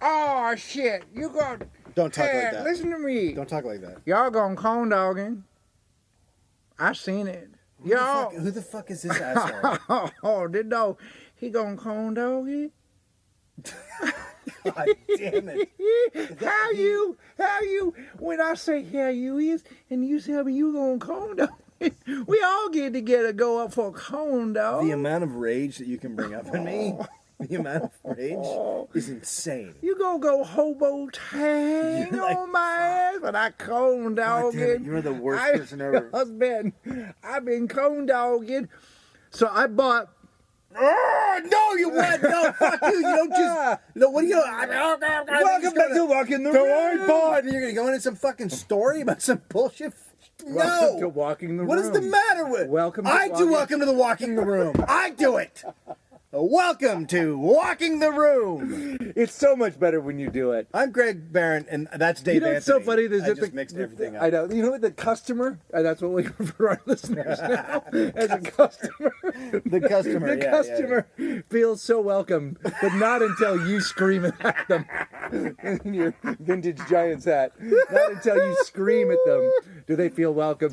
Oh shit! You got. Don't talk Hey, like that. Listen to me. Don't talk like that. Y'all gone corn dogging. I seen it. Who the fuck is this asshole? Oh, didn't know he gone corn doggy. God damn it. How you? When I say how you is, and you tell me you gonna corn dog, we all get together, go up for a corn dog. The amount of rage that you can bring up in me, the amount of rage is insane. You gonna go hobo tang You're like, on my ass, but I corn God damn it, dogging. you're the worst person ever. I've been corn dogging. So I bought. Oh, no, you what? No, fuck you. You don't just. No, what do you. Welcome back to Walking the Room. Room. You're going to go into some fucking story about some bullshit? Welcome No. to Walking the Room. What is the matter with? Welcome to I do welcome to the Walking the Room. I do it. Welcome to Walking the Room. It's so much better when you do it. I'm Greg Barron, and that's Dave You know what's so Anthony. funny? Is I that just mixed everything up. I know. You know what the customer? That's what we refer to our listeners now as a customer. The customer, The customer feels so welcome, but not until you scream at them in your vintage Giants hat. Not until you scream at them do they feel welcome.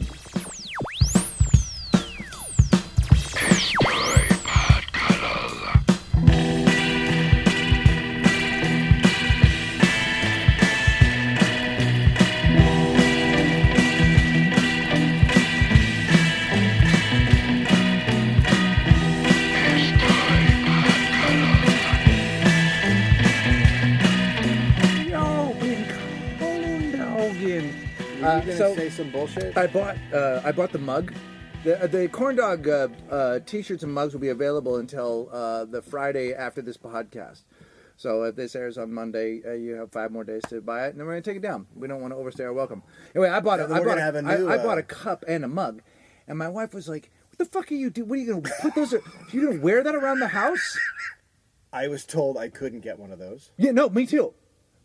Are you gonna say some bullshit? I bought the mug. The corn dog T-shirts and mugs will be available until the Friday after this podcast. So if this airs on Monday, you have 5 more days to buy it, and then we're gonna take it down. We don't want to overstay our welcome. Anyway, I bought I bought a cup and a mug, and my wife was like, "What the fuck are you doing? What are you gonna put those? You gonna wear that around the house?" I was told I couldn't get one of those. Yeah, no, me too.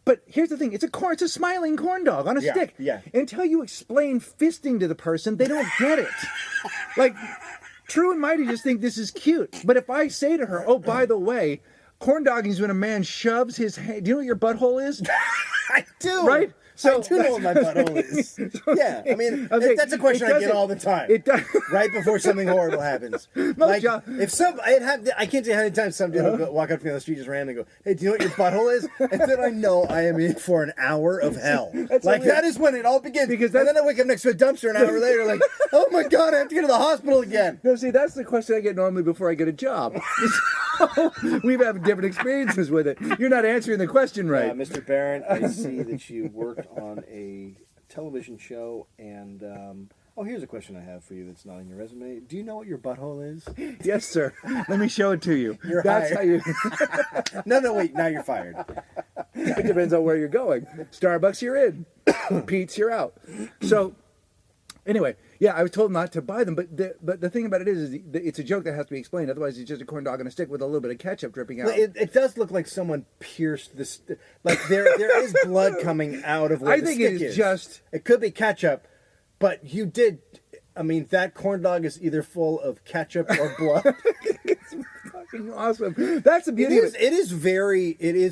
But here's the thing: it's a smiling corn dog on a stick. Yeah. Until you explain fisting to the person, they don't get it. Like, True and Mighty just think this is cute. But if I say to her, "Oh, by the way, corn dogging is when a man shoves his hand," do you know what your butthole is? I do. Right? So I do know what my butthole is. Yeah, I mean, that's a question I get all the time. It does. Right before something horrible happens. Like, if I can't say how many times some dude will walk up to me on the street just randomly and go, "Hey, do you know what your butthole is?" And then I know I am in for an hour of hell. That is when it all begins. And then I wake up next to a dumpster an hour later, like, "Oh my God, I have to get to the hospital again." No, see, that's the question I get normally before I get a job. We've had different experiences with it. You're not answering the question right. Mr. Barron, I see that you worked on a television show, and here's a question I have for you that's not on your resume. Do you know what your butthole is? Yes, sir. Let me show it to you. That's hired. How you... No, wait. Now you're fired. It depends on where you're going. Starbucks, you're in. Pete's, you're out. So, anyway, yeah, I was told not to buy them, but the thing about it is it's a joke that has to be explained. Otherwise, it's just a corn dog on a stick with a little bit of ketchup dripping out. Well, it does look like someone pierced this. Like there is blood coming out of where the stick is. I think it is just. It could be ketchup, but you did. I mean, that corn dog is either full of ketchup or blood. It's fucking awesome. That's the beauty of it. It is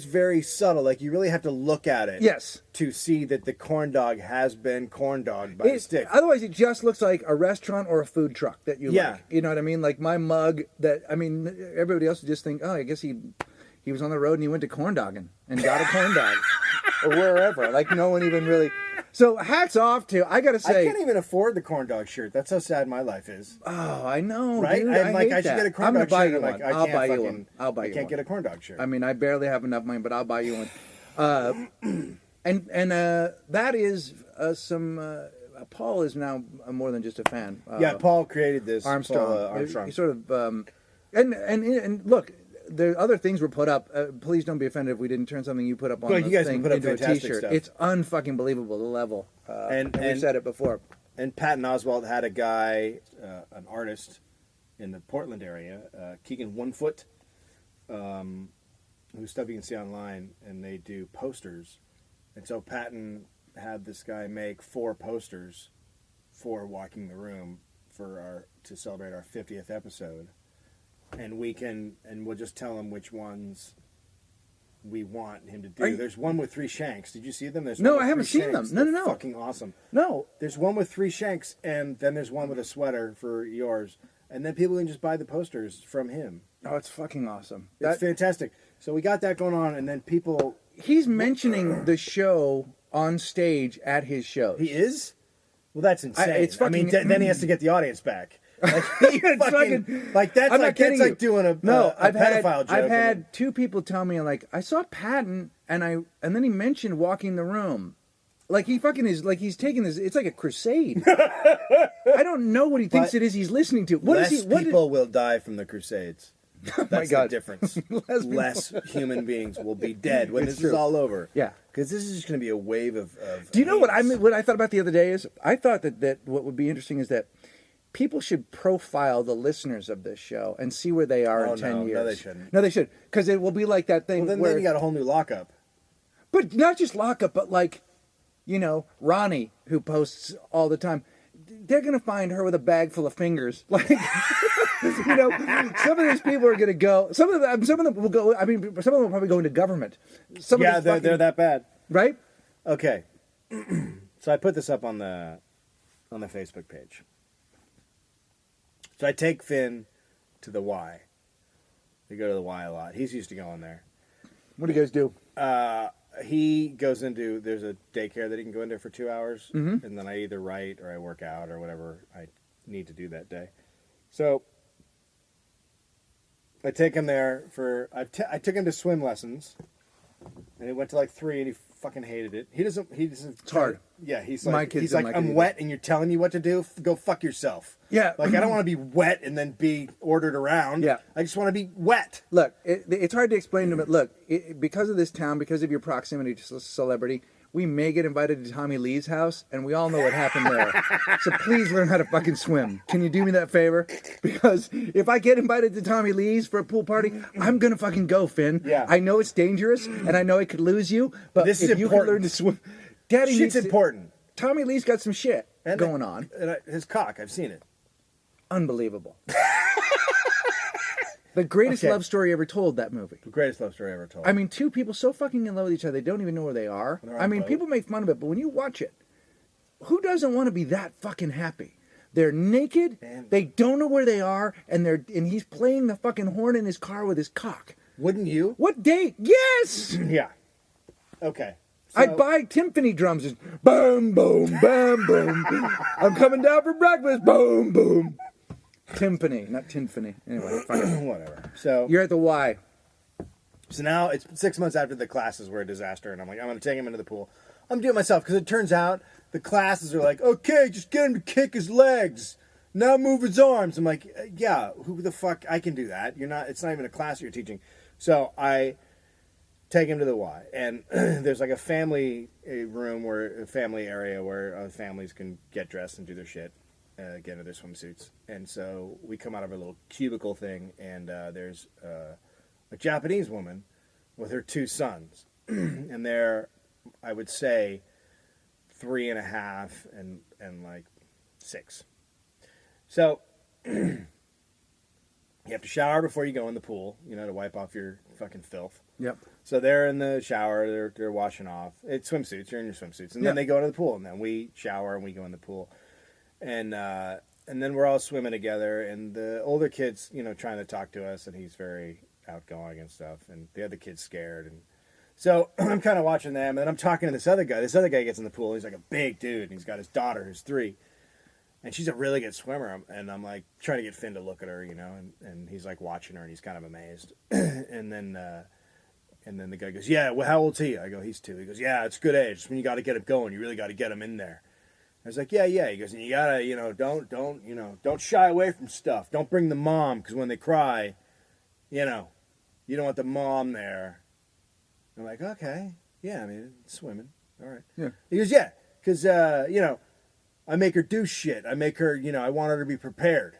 very subtle. Like, you really have to look at it. Yes. To see that the corn dog has been corn dogged by a stick. Otherwise, it just looks like a restaurant or a food truck that you like. You know what I mean? Like my mug everybody else would just think, oh, I guess he was on the road and he went to corn dogging and got a corn dog. Or wherever. Like, no one even really... So, hats off to... I gotta say... I can't even afford the corn dog shirt. That's how sad my life is. Oh, I know, right? Dude, I should get a corn dog shirt. I'm gonna buy you one. I'll buy you one. I can't get a corn dog shirt. I mean, I barely have enough money, but I'll buy you one. And that is some... Paul is now more than just a fan. Paul created this. Armstrong. Paul, Armstrong. He sort of... And look... The other things were put up. Please don't be offended if we didn't turn something you put up on the thing into a T-shirt. Stuff. It's unfucking believable, the level. And we've said it before. And Patton Oswalt had a guy, an artist in the Portland area, Keegan Onefoot, whose stuff you can see online, and they do posters. And so Patton had this guy make 4 posters for Walking the Room to celebrate our 50th episode. And we'll just tell them which ones we want him to do. You, There's one with 3 shanks. Did you see them? There's no, one with I haven't 3 seen shanks. them. No, They're no. Fucking awesome. No. There's one with 3 shanks, and then there's one with a sweater for yours. And then people can just buy the posters from him. Oh, it's fucking awesome. It's fantastic. So we got that going on, and then people... He's mentioning the show on stage at his shows. He is? Well, that's insane. It's fucking... then he has to get the audience back. Like, that's like doing a pedophile joke. I've had 2 people tell me, like, I saw Patton, and then he mentioned walking the room. Like, he fucking is, like, he's taking this, it's like a crusade. I don't know what he thinks it is he's listening to. What Less people will die from the crusades. Oh That's my God. the difference. Less human beings will be dead when this is all over. Yeah. Because this is just going to be a wave of Do you know what I thought about the other day is, I thought that what would be interesting is that people should profile the listeners of this show and see where they are in 10 years. No, they shouldn't. No, they should. Because it will be like that thing Well, where... then you got a whole new lockup. But not just lockup, but like, you know, Ronnie, who posts all the time. They're going to find her with a bag full of fingers. Like, you know, some of these people are going to go. Some of them will go. I mean, some of them will probably go into government. They're that bad, right? Okay. So I put this up on the Facebook page. So I take Finn to the Y. We go to the Y a lot. He's used to going there. What do you guys do? He goes into, there's a daycare that he can go into for 2 hours, Mm-hmm. and then I either write or I work out or whatever I need to do that day. So I take him there for, I took him to swim lessons, and he went to like 3, and he fucking hated it. He doesn't. It's hard. Yeah, he's My like, kids he's don't like, like it I'm either. wet, and you're telling me what to do. Go fuck yourself. Yeah. Like, I don't want to be wet and then be ordered around. Yeah. I just want to be wet. Look, it's hard to explain to them. But look, because of this town, because of your proximity to celebrity, we may get invited to Tommy Lee's house, and we all know what happened there. So please learn how to fucking swim. Can you do me that favor? Because if I get invited to Tommy Lee's for a pool party, I'm gonna fucking go, Finn. Yeah. I know it's dangerous, and I know I could lose you, but This if is you can important. learn to swim, Daddy Shit's needs important. Tommy Lee's got some shit And going on. And his cock, I've seen it. Unbelievable. The greatest Okay. love story ever told, that movie. The greatest love story ever told. I mean, 2 people so fucking in love with each other, they don't even know where they are. They're I on mean, boat. people make fun of it, but when you watch it, who doesn't want to be that fucking happy? They're naked, Man. they don't know where they are, and he's playing the fucking horn in his car with his cock. Wouldn't you? What date? Yes! Yeah. Okay. I'd buy timpani drums. Just boom, boom, boom, boom. I'm coming down for breakfast. Boom, boom. Timpani, not tinfany. Anyway, fine. Whatever. So You're at the Y. So now it's 6 months after the classes were a disaster, and I'm like, I'm going to take him into the pool. I'm doing it myself because it turns out the classes are like, okay, just get him to kick his legs. Now move his arms. I'm like, yeah, who the fuck? I can do that. You're not. It's not even a class you're teaching. So I take him to the Y, and there's like a family room a family area where families can get dressed and do their shit. Get into their swimsuits, and so we come out of a little cubicle thing, and there's a Japanese woman with her 2 sons, and they're, I would say, 3.5 and like 6. So you have to shower before you go in the pool, you know, to wipe off your fucking filth. Yep. So they're in the shower, they're washing off. It's swimsuits, you're in your swimsuits, and then they go to the pool, and then we shower and we go in the pool. And then we're all swimming together, and the older kid's, you know, trying to talk to us, and he's very outgoing and stuff, and the other kid's scared. And so I'm kind of watching them, and I'm talking to this other guy. This other guy gets in the pool. He's like a big dude, and he's got his daughter who's 3, and she's a really good swimmer. And I'm like trying to get Finn to look at her, you know, and he's like watching her, and he's kind of amazed. And then the guy goes, "Yeah, well, how old's he?" I go, "He's 2." He goes, "Yeah, it's good age. It's when you got to get him going. You really got to get him in there." I was like, yeah. He goes, and you gotta, you know, don't shy away from stuff. Don't bring the mom, because when they cry, you know, you don't want the mom there. I'm like, okay, yeah, I mean, it's swimming, all right. Yeah. He goes, yeah, because, you know, I make her do shit. I make her, you know, I want her to be prepared.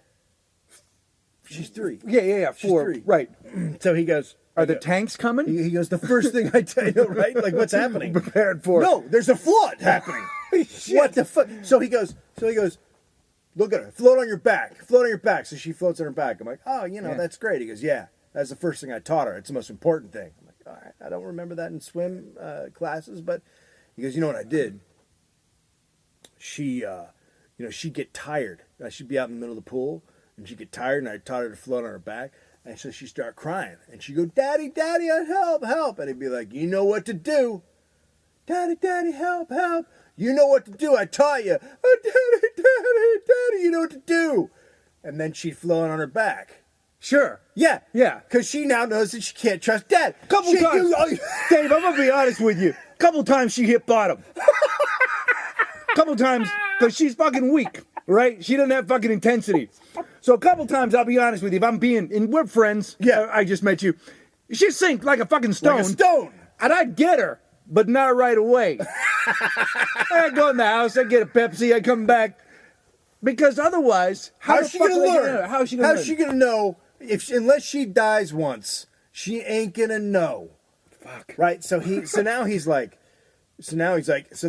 She's 3. Yeah. She's 4. 3. Right. So he goes, Are the tanks coming? he goes, the first thing I tell you, right? Like, what's happening? Prepared for it. No, there's a flood happening. What the fuck? So he goes, look at her, float on your back. So she floats on her back. I'm like, oh, you know, Yeah. that's great. He goes, yeah, that's the first thing I taught her. It's the most important thing. I'm like, all right, I don't remember that in swim classes, but he goes, you know what I did? She, she'd get tired. She'd be out in the middle of the pool, and she'd get tired, and I taught her to float on her back, and so she'd start crying, and she'd go, Daddy, Daddy, help, help, and he'd be like, you know what to do. Daddy, Daddy, help, help. You know what to do. I taught you. Oh, Daddy, Daddy, Daddy, you know what to do. And then she'd float on her back. Sure. Yeah. Yeah. Because she now knows that she can't trust Dad. Couple times. Dave, I'm going to be honest with you. Couple times she hit bottom. Couple times, because she's fucking weak, right? She doesn't have fucking intensity. So a couple times, I'll be honest with you, if I'm being, and we're friends. Yeah. I just met you. She'd sink like a fucking stone. Like a stone. And I'd get her, but not right away. I'd go in the house, I'd get a Pepsi, I'd come back. Because otherwise, how's she gonna learn? How's she gonna know unless she dies once? She ain't gonna know. Fuck. Right. So now he's like. So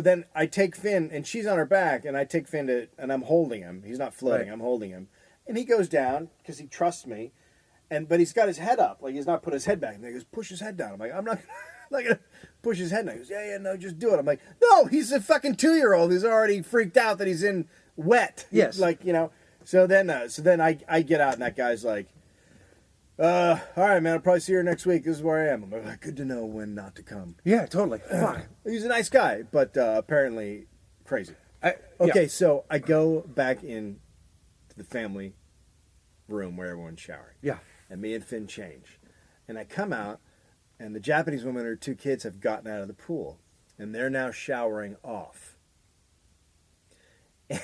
then I take Finn, and she's on her back, and I take Finn and I'm holding him. He's not floating. Right. I'm holding him, and he goes down because he trusts me, but he's got his head up, like he's not put his head back. And he goes, push his head down. I'm like, I'm not gonna push his head down. He goes, yeah, no, just do it. I'm like, no, he's a fucking 2-year-old who's already freaked out that he's in wet. Yes. So then I get out, and that guy's like, all right, man, I'll probably see her next week. This is where I am. I'm like, good to know when not to come. Yeah, totally. Fuck. He's a nice guy, but apparently crazy. So I go back in to the family room where everyone's showering. Yeah. And me and Finn change. And I come out, and the Japanese woman and her 2 kids have gotten out of the pool. And they're now showering off.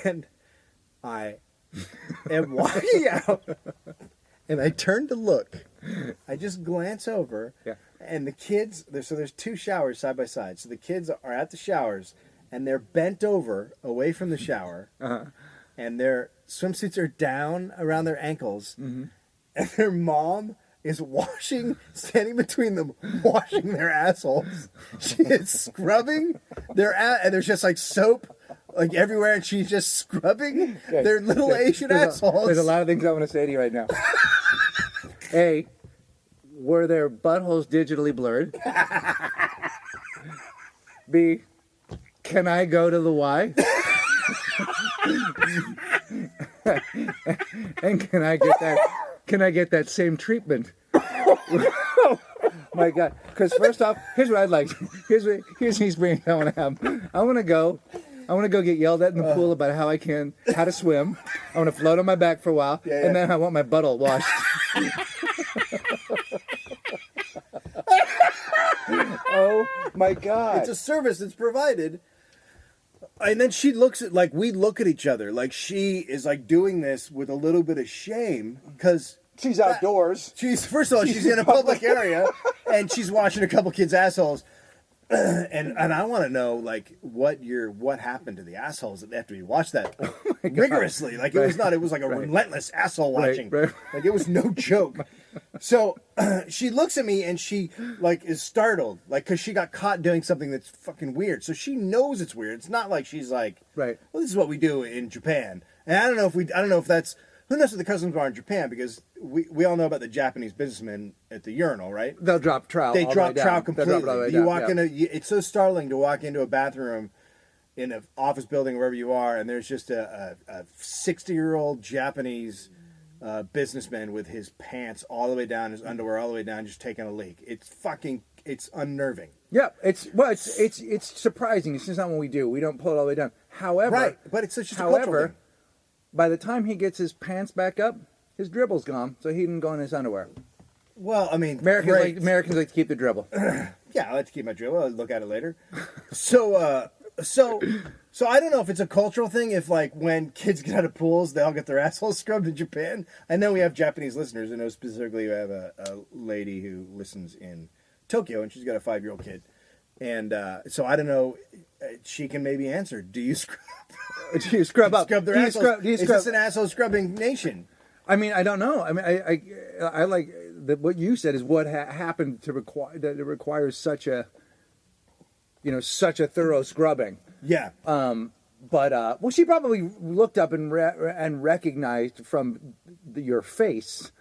And I am walking out, and I turn to look. I just glance over, and the kids, there's 2 showers side by side. So the kids are at the showers, and they're bent over away from the shower, and their swimsuits are down around their ankles, and their mom is standing between them, washing their assholes. She is scrubbing their and there's just like soap like everywhere, and she's just scrubbing their little Asian assholes. There's a lot of things I want to say to you right now. A, were their buttholes digitally blurred? B, can I go to the Y? And can I get that same treatment? My God! Because first off, here's what I'd like. Here's the experience I want to have. I want to go get yelled at in the pool about how to swim. I want to float on my back for a while, and then I want my butthole washed. Oh my God! It's a service that's provided. And then she looks at, like, we look at each other, like she is like doing this with a little bit of shame because she's outdoors. First of all, she's in a public area, and she's washing a couple kids' assholes. And I want to know, like, what happened to the assholes after you watched that rigorously. Like, it was like a relentless asshole watching. Right. Like, it was no joke. So she looks at me, and she, like, is startled, like, because she got caught doing something that's fucking weird. So she knows it's weird. It's not like she's like, well, this is what we do in Japan. And I don't know if that's, who knows what the customs are in Japan, because we all know about the Japanese businessmen at the urinal, right? They'll drop trowel. They drop trowel completely. Drop it's so startling to walk into a bathroom in an office building, wherever you are, and there's just a 60-year-old Japanese businessman with his pants all the way down, his underwear all the way down, just taking a leak. It's unnerving. Yeah, it's surprising. It's just not what we do. We don't pull it all the way down. However, but it's just a cultural thing. By the time he gets his pants back up, his dribble's gone, so he didn't go in his underwear. Well, I mean, Americans like to keep the dribble. Yeah, I like to keep my dribble. I'll look at it later. So I don't know if it's a cultural thing. If, like, when kids get out of pools, they all get their assholes scrubbed in Japan. I know we have Japanese listeners. I know specifically we have a lady who listens in Tokyo, and she's got a 5-year-old kid. And so I don't know. She can maybe answer. Do you scrub? Do you scrub up? Scrub their assholes? Is this an asshole scrubbing nation? I mean, I don't know. I mean, I like what you said is what happened to require that it requires such a thorough scrubbing. Yeah. But she probably looked up and recognized from your face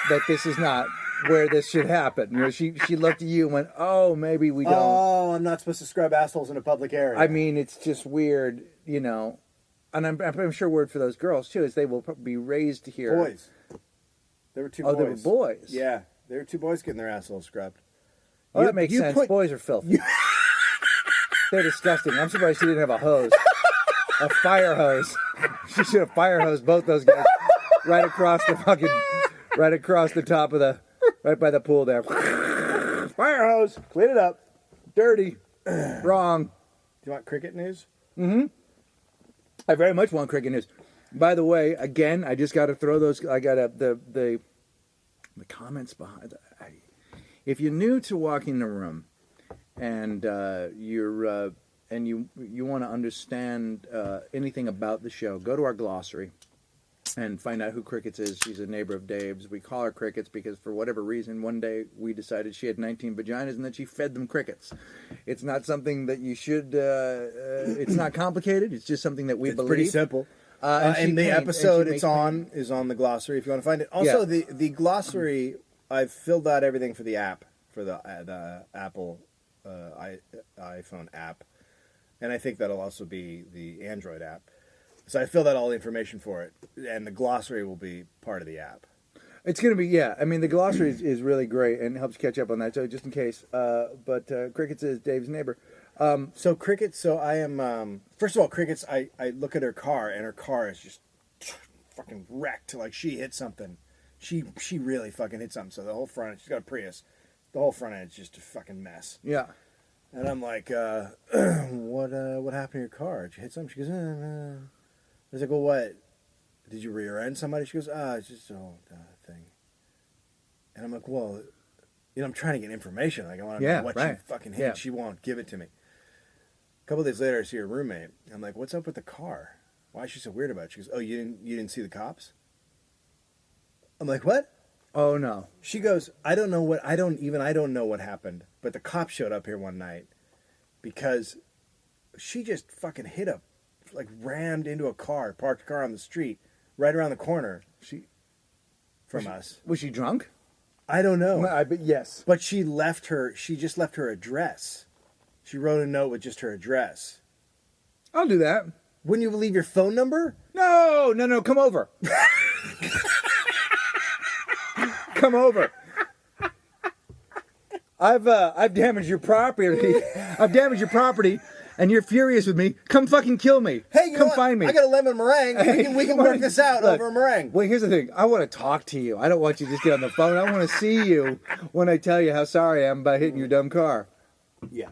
that this is not where this should happen. You know, she looked at you and went, "Oh, maybe we don't." Oh, I'm not supposed to scrub assholes in a public area. I mean, it's just weird, you know. And I'm sure word for those girls too is they will be raised here. Boys. There were two Oh, boys. they were boys. Yeah, there were two boys getting their assholes scrubbed. Oh, that makes sense. Boys are filthy. They're disgusting. I'm surprised she didn't have a hose, a fire hose. She should have fire hosed both those guys right across the top of the, right by the pool there. Fire hose, clean it up. Dirty, wrong. Do you want cricket news? Mm-hmm. I very much want cricket news. By the way, again, I just got to throw those. I got the comments behind. If you're new to walking the room, and you want to understand anything about the show, go to our glossary and find out who Crickets is. She's a neighbor of Dave's. We call her Crickets because for whatever reason, one day we decided she had 19 vaginas and that she fed them crickets. It's not something that you should. It's not complicated. It's just something that we believe. Pretty simple. And the episode it's on is on the glossary if you want to find it. Also, the glossary, I've filled out everything for the app, for the Apple iPhone app, and I think that'll also be the Android app. So I filled out all the information for it, and the glossary will be part of the app. It's going to be, yeah. I mean, the glossary is really great and helps catch up on that. So just in case, but Crickets is Dave's neighbor. So Crickets, so I am, first of all, Crickets, I look at her car, and her car is just fucking wrecked. Like, she hit something. She really fucking hit something. So the whole front, she's got a Prius. The whole front end is just a fucking mess. Yeah. And I'm like, what happened to your car? Did you hit something? She goes, I was like, well, what? Did you rear end somebody? She goes, it's just an old thing. And I'm like, well, I'm trying to get information. Like, I want to know what she fucking hit. Yeah. She won't give it to me. A couple of days later, I see her roommate. I'm like, what's up with the car? Why is she so weird about it? She goes, oh, you didn't see the cops? I'm like, what? Oh, no. She goes, I don't know what happened, but the cops showed up here one night because she just fucking rammed into a car, parked a car on the street, right around the corner from us. Was she drunk? I don't know. But yes. But she just left her address. She wrote a note with just her address. I'll do that. Wouldn't you leave your phone number? No, come over. Come over. I've damaged your property. I've damaged your property, and you're furious with me. Come fucking kill me. Hey, come find me. I got a lemon meringue. We can work this out over a meringue. Well, here's the thing. I want to talk to you. I don't want you to just get on the phone. I want to see you when I tell you how sorry I am about hitting your dumb car. Yeah.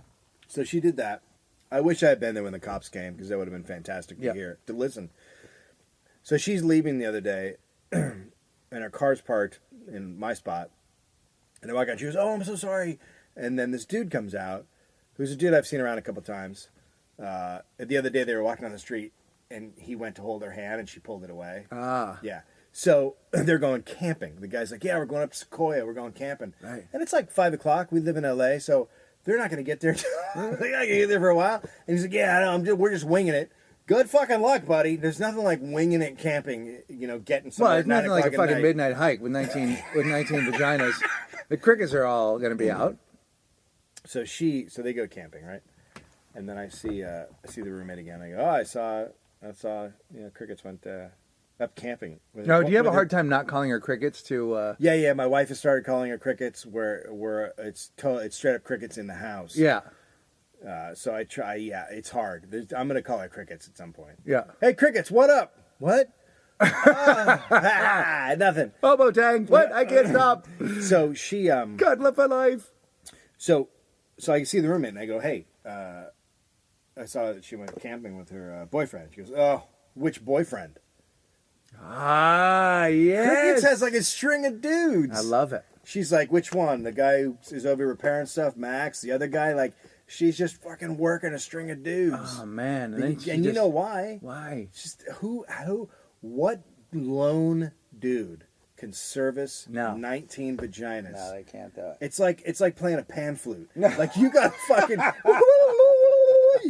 So she did that. I wish I had been there when the cops came because that would have been fantastic to listen. So she's leaving the other day, and her car's parked in my spot. And I walk out. She goes, "Oh, I'm so sorry." And then this dude comes out, who's a dude I've seen around a couple times. The other day they were walking down the street, and he went to hold her hand, and she pulled it away. Ah. Yeah. So they're going camping. The guy's like, "Yeah, we're going up to Sequoia. We're going camping." Right. And it's like 5 o'clock. We live in L.A., so they're not going to get there. They're not going to get there for a while. And he's like, "Yeah, I know. We're just winging it." Good fucking luck, buddy. There's nothing like winging it camping, getting somewhere. Well, it's nothing like a fucking midnight hike with 19 vaginas. The crickets are all going to be out. So they go camping, right? And then I see the roommate again. I go, I saw crickets went up camping. No, do you have a hard time not calling her crickets to? Yeah. My wife has started calling her crickets. Where it's straight up crickets in the house. Yeah. So I try. Yeah, it's hard. I'm gonna call her crickets at some point. Yeah. Hey, crickets, what up? What? Nothing. Bobo Tang. What? I can't stop. So she God love my life. So I see the roommate and I go, hey, I saw that she went camping with her boyfriend. She goes, oh, which boyfriend? Ah, yes. Crickets has like a string of dudes. I love it. She's like, which one? The guy who is over repairing stuff, Max. The other guy, like, she's just fucking working a string of dudes. Oh man! And you know why? Why? Just what lone dude can service 19 vaginas? No, they can't do it. It's like playing a pan flute. Like you got fucking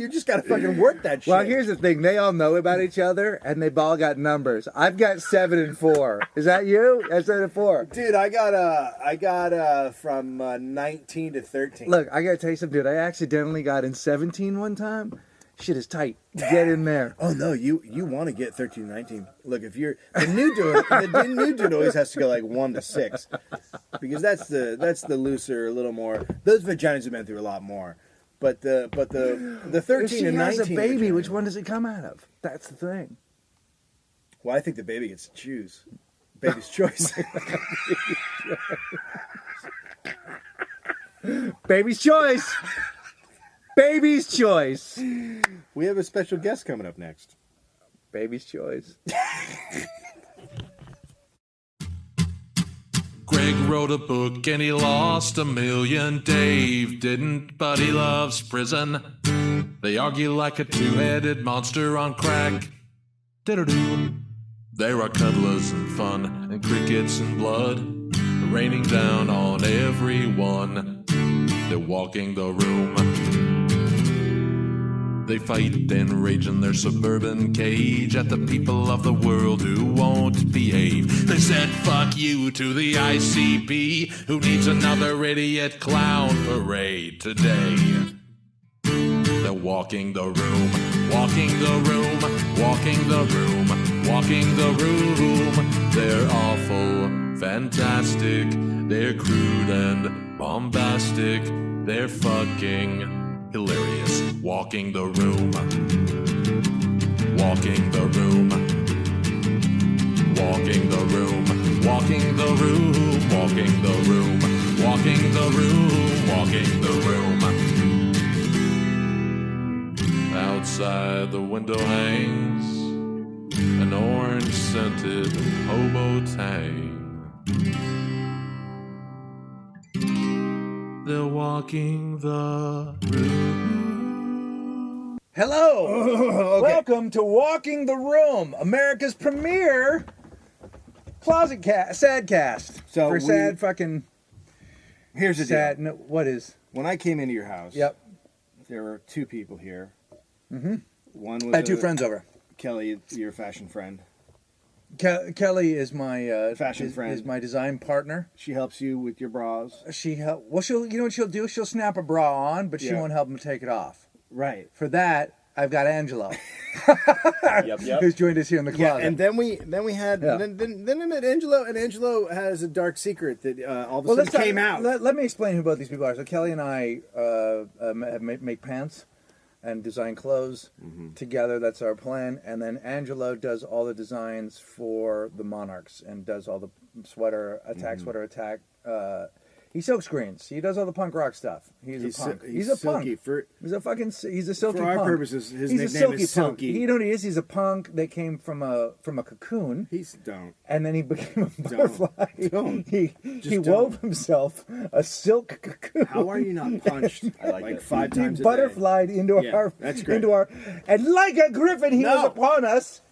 You just gotta fucking work that shit. Well, here's the thing. They all know about each other, and they've all got numbers. I've got 7 and 4. Is that you? That's 7 and 4. Dude, I got from 19 to 13. Look, I got to tell you something, dude. I accidentally got in 17 one time. Shit is tight. Get in there. Oh no, you want to get 13, 19. Look, if you're the new dude always has to go like 1 to 6, because that's the looser, a little more. Those vaginas have been through a lot more, but the 13 If she and 19. has a baby, vagina, which one does it come out of? That's the thing. Well, I think the baby gets to choose. Baby's choice. Baby's choice. Baby's choice. We have a special guest coming up next. Baby's choice. Greg wrote a book and he lost $1 million. Dave didn't, but he loves prison. They argue like a two-headed monster on crack. Diddle-doo. There are cuddlers and fun and crickets and blood raining down on everyone. They're walking the room. They fight and rage in their suburban cage at the people of the world who won't behave. They said fuck you to the ICP, who needs another idiot clown parade today. They're walking the room, walking the room, walking the room, walking the room. They're awful, fantastic, they're crude and bombastic, they're fucking hilarious. Walking the room. Walking the room. Walking the room. Walking the room. Walking the room. Walking the room. Walking the room. Outside the window hangs an orange scented hobo tang. They're walking the room. Hello. Okay. Welcome to Walking the Room, America's premier sad cast. So for we- sad fucking Here's the sad. deal. No, what is? When I came into your house, Yep. there were 2 people here. Mm-hmm. One was I had 2 friends over. Kelly, your fashion friend. Kelly is my Fashion friend. Is my design partner. She helps you with your bras. She'll you know what she'll do? She'll snap a bra on, but she Yeah. won't help him take it off. Right. For that, I've got Angelo, Yep, yep. who's joined us here in the Yeah, closet. and then we had Yeah. then I met Angelo, and Angelo has a dark secret that all of a sudden came out. Let me explain who both these people are. So Kelly and I make pants and design clothes together. That's our plan. And then Angelo does all the designs for the Monarchs and does all the sweater attack. He silk screens. He does all the punk rock stuff. He's a punk. He's a silky. punk. He's a silky For our punk. purposes, his he's nickname a silky is punk. Silky. You know what he is? He's a punk that came from a cocoon. Don't. And then he became a butterfly. Don't. He Just wove don't. himself a silk cocoon. How are you not punched like like it. 5 He times a day? butterflied into Yeah, our that's great. and like a griffin he No. was upon us.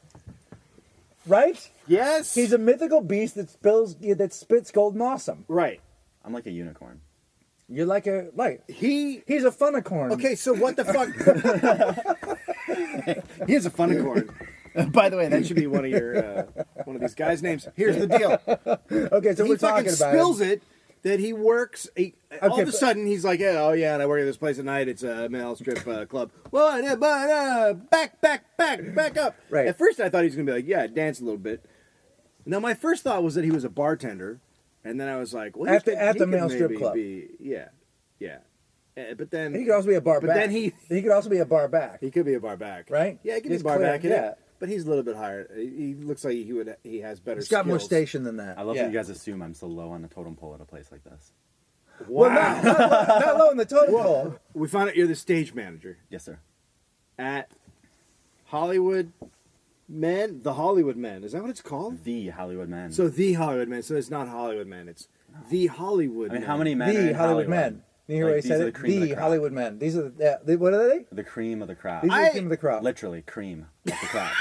Right? Yes. He's a mythical beast that spits golden awesome. right. I'm like a unicorn. You're like he's a funicorn. Okay, so what the fuck? Here's a funicorn. By the way, that should be one of these guys' names. Here's the deal. Okay, so He we're fucking talking about spills it that he works. All of a but- sudden, he's like, "Oh yeah, and I work at this place at night. It's a male strip club." Well, back up. Right. At first, I thought he was gonna be like, "Yeah, dance a little bit." Now, my first thought was that he was a bartender, and then I was like, "Well, At the he could male strip maybe club. yeah. But then He could also be a bar But back. then he could also be a bar back. could be a bar back, Right? Yeah, he could be a It's bar clear, back. in yeah. it. But he's a little bit higher. He looks like he has better. He's got more skills. station than that. I love yeah. that you guys assume I'm so low on the totem pole at a place like this. Well, not low in the totem pole. We found out you're the stage manager Yes, sir. at Hollywood Men. The Hollywood Men. Is that what it's called? The Hollywood Man. So the Hollywood Men. So it's not Hollywood Men. It's the Hollywood. I mean, Men. how many men are The in Hollywood Men. You hear what I Like, these said? are the It? cream of The the crop. Hollywood men. These are what are they? The cream of the crop. These are the cream of the crop. Literally cream of the crop.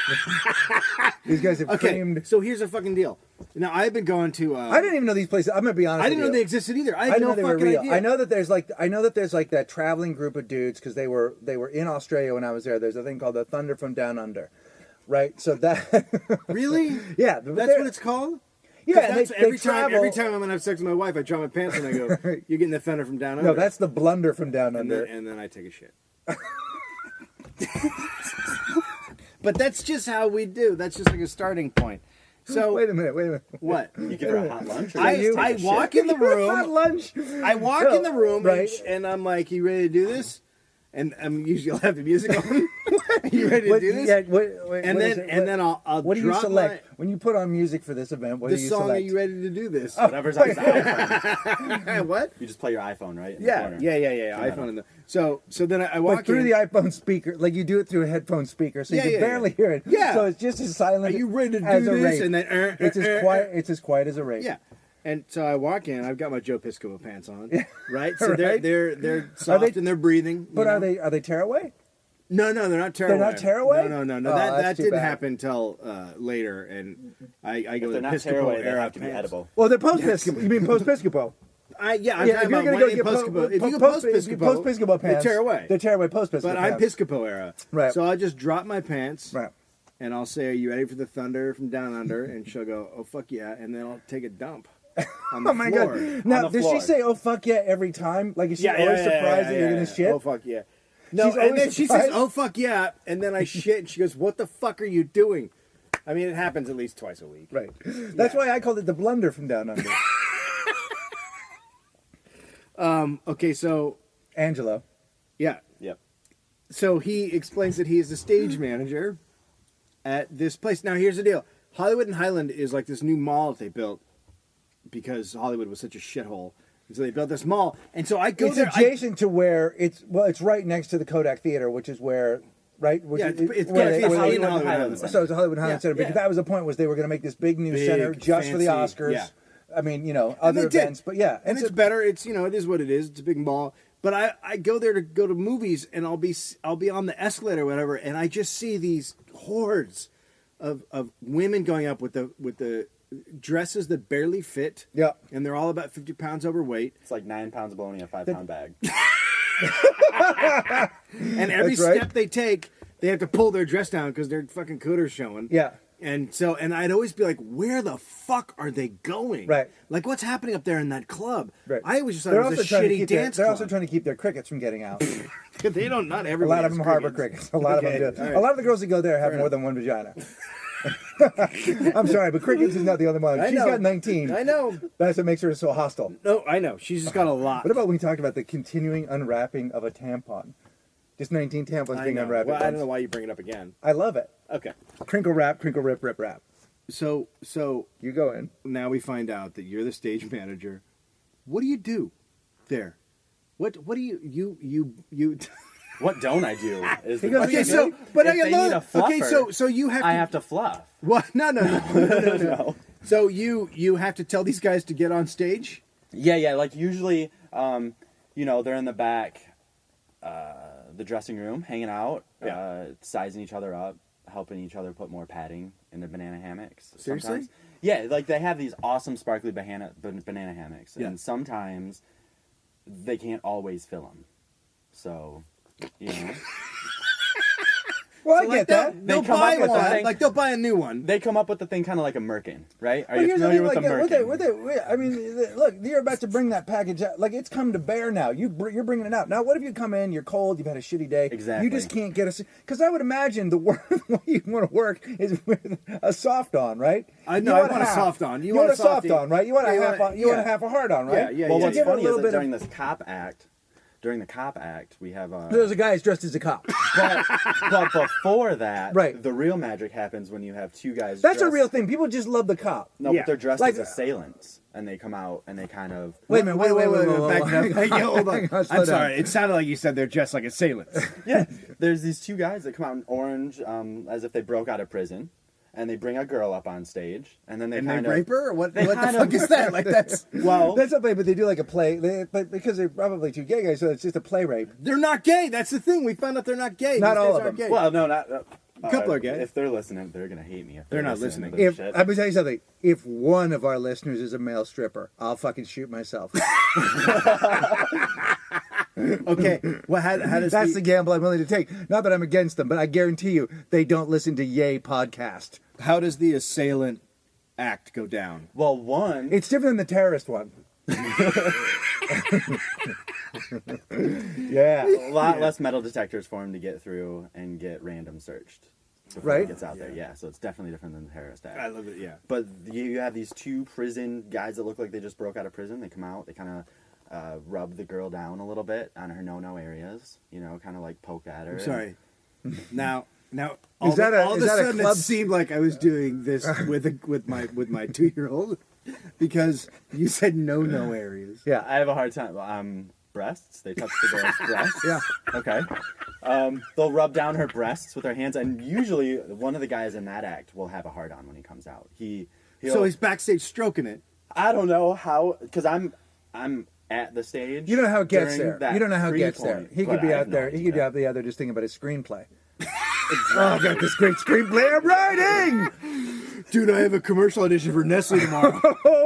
These guys have Okay, creamed. so here's a fucking deal. Now I've been going to. I didn't even know these places. I'm gonna be honest. I didn't know with they you. existed either. I I had know no they were fucking real. idea. I know that there's like that traveling group of dudes because they were in Australia when I was there. There's a thing called the Thunder from Down Under, right? So that Really? yeah, That's what it's called. yeah. 'Cause And that's they every travel. time I'm gonna have sex with my wife, I drop my pants and I go, "You're getting the thunder from down under." No, that's the blunder from Down and Under. then I take a shit. But that's just how we do. That's just like a starting point. So Wait a minute. what? You give her a hot lunch? Or I you just take a walk shit? in the At room. lunch. I walk No, in the room right. and I'm like, "You ready to do this?" And I'm usually I'll have the music on. You ready to What, do this? yeah, and what then is it? and then I'll What do you drop select when you put on music for this event? What the do you song. select? Are you ready to do this? Whatever's on his iPhone. What? You just play your iPhone, right? In the Yeah. corner. iPhone in the. So then I walk But through in. the iPhone speaker, like you do it through a headphone speaker, so you Yeah, can yeah, barely yeah. hear it. Yeah. So it's just as silent. Are you ready to as do a this? rape. And then it's as quiet. It's as quiet as a rape. Yeah. And so I walk in. I've got my Joe Piscopo pants on, right? So Right. they're soft they- and they're breathing. But you are know? they tearaway? No, they're not tearaway. They're not tearaway? No. Oh, that that's too didn't bad. happen until later, and I go If with they're not Piscopo tearaway, they era have to be pants. edible. Well, they're post Piscopo. You mean post Piscopo? I'm Yeah, talking if you're about gonna when go in get Piscopo. If you go post post Piscopo pants, they tear away. They're tearaway post Piscopo. But I'm pants. Piscopo era, Right. So I just drop my pants, Right. and I'll say, "Are you ready for the thunder from down under?" And she'll go, "Oh fuck yeah!" And then I'll take a dump on the Oh my floor. god! Now, the does she floor. say "Oh fuck yeah" every time? Like is she always surprised that you're gonna shit? Oh fuck yeah! No, She's always and then she surprised. says, "Oh fuck yeah," and then I shit, and she goes, "What the fuck are you doing?" I mean, it happens at least twice a week. Right. That's why I called it the blunder from Down Under. Okay, so Angelo. yeah, Yep. so he explains that he is the stage manager at this place. Now, here's the deal: Hollywood and Highland is like this new mall that they built because Hollywood was such a shithole. And so they built this mall, and so I go It's there. adjacent to where it's right next to the Kodak Theater, which is where, right? Which Yeah, is- it's where it's they- where in they- Hollywood. Highland So it's a Hollywood Highland Yeah, Center because yeah. that was the point was they were going to make this big new Big, center just for the fancy, Oscers. yeah. I mean, you know, And other they did. events, but yeah, and it's better. It's it is what it is. It's a big mall. But I go there to go to movies, and I'll be on the escalator or whatever, and I just see these hordes of women going up with the dresses that barely fit. Yeah. And they're all about 50 pounds overweight. It's like 9 pounds of bologna in a 5-pound bag. And every That's right. step they take, they have to pull their dress down because their fucking cooter's showing. Yeah. And I'd always be like, where the fuck are they going? Right. Like, what's happening up there in that club? Right. I always just thought They're it was also a trying to shitty keep their, dance they're club. also trying to keep their crickets from getting out. They don't, not A everybody lot of has them harbor crickets. A lot Okay, of them do. all right. A lot of the girls that go there have more than one vagina. I'm sorry, but crickets is not the only one. I She's know. got 19. I know. That's what makes her so hostile. No, I know. She's just got a lot. What about when we talked about the continuing unwrapping of a tampon? Just 19 tampons I being know. unwrapped. Well, at I don't once. know why you bring it up again. I love it. Okay. Crinkle wrap, crinkle rip, rip wrap. So You go in. now we find out that you're the stage manager. What do you do there? What do you What don't I do? Is the goes, Okay, question. so but If I they love need a fluffer, okay, so you have to I have to fluff. What? No. No. So you have to tell these guys to get on stage? Yeah. Like usually, they're in the back, the dressing room, hanging out, sizing each other up, helping each other put more padding in their banana hammocks. Seriously? Sometimes. Yeah, like they have these awesome sparkly banana hammocks, Yeah. and sometimes they can't always fill them. So, you know, Well, So, I get that. They'll come buy up with the one. thing- Like they'll buy a new one. they come up with the thing kind of like a merkin, right? Are But you here's the familiar thing, with the like, merkin? I mean, look, you're about to bring that package out. Like, it's come to bear now. You're bringing it out. Now, what if you come in, you're cold, you've had a shitty day. Exactly. You just can't get a... Because I would imagine the way you want to work is with a soft on, right? I know, You I want a half. soft on. You You want want a a soft softie. on, right? You want a Yeah, half on. You want a half a hard on, right? Yeah, Well, yeah. what's give it a funny little is that bit of- during this cop act, we have There's a guy who's dressed as a cop. but before that, Right. the real magic happens when you have two guys. That's a dressed- real thing. People just love the cop. No, Yeah. but they're dressed Like- as assailants, and they come out and they kind of. Wait a minute. Wait. Back it up. Hey, yo, hold on. Slow I'm down. sorry. It sounded like you said they're dressed like assailants. Yeah, there's these two guys that come out in orange, as if they broke out of prison, and they bring a girl up on stage, and then they And kind they of rape her? Or what they the kind fuck of- is that? Like, that's... well, That's a play, but they do like a play. But because they're probably two gay guys, so it's just a play rape. They're not gay. That's the thing. We found out they're not gay. Not These all guys of aren't them. Gay. well, no, not. A couple are gay. If they're listening, they're gonna hate me. If They're not to listening. this If shit. I'm gonna tell you something, if one of our listeners is a male stripper, I'll fucking shoot myself. Okay. Well, how does That's the gamble I'm willing to take. Not that I'm against them, but I guarantee you they don't listen to Yay podcast. how does the assailant act go down? Well, one, It's different than the terrorist one. Yeah. a lot less metal detectors for him to get through and get random searched. Before Right. he gets out there, yeah. So it's definitely different than the terrorist act. I love it. Yeah. But you have these two prison guys that look like they just broke out of prison. They come out, they kind of rub the girl down a little bit on her no-no areas. You know, kind of like poke at her. I'm sorry. Now, all, that a- all of is a that a sudden club- it seemed like I was doing this with my 2-year-old because you said no areas. Yeah. I have a hard time. Breasts. They touch the girl's breasts. Yeah. Okay. They'll rub down her breasts with their hands, and usually one of the guys in that act will have a hard on when he comes out. He'll, So he's backstage stroking it. I don't know how, because I'm at the stage. You don't know how it gets during there. that You don't know how it free gets there. point, He but could be I have out no there. He idea. could be out the other just thinking about his screenplay. Oh, I've got this great screenplay I'm writing. Dude, I have a commercial audition for Nestle tomorrow.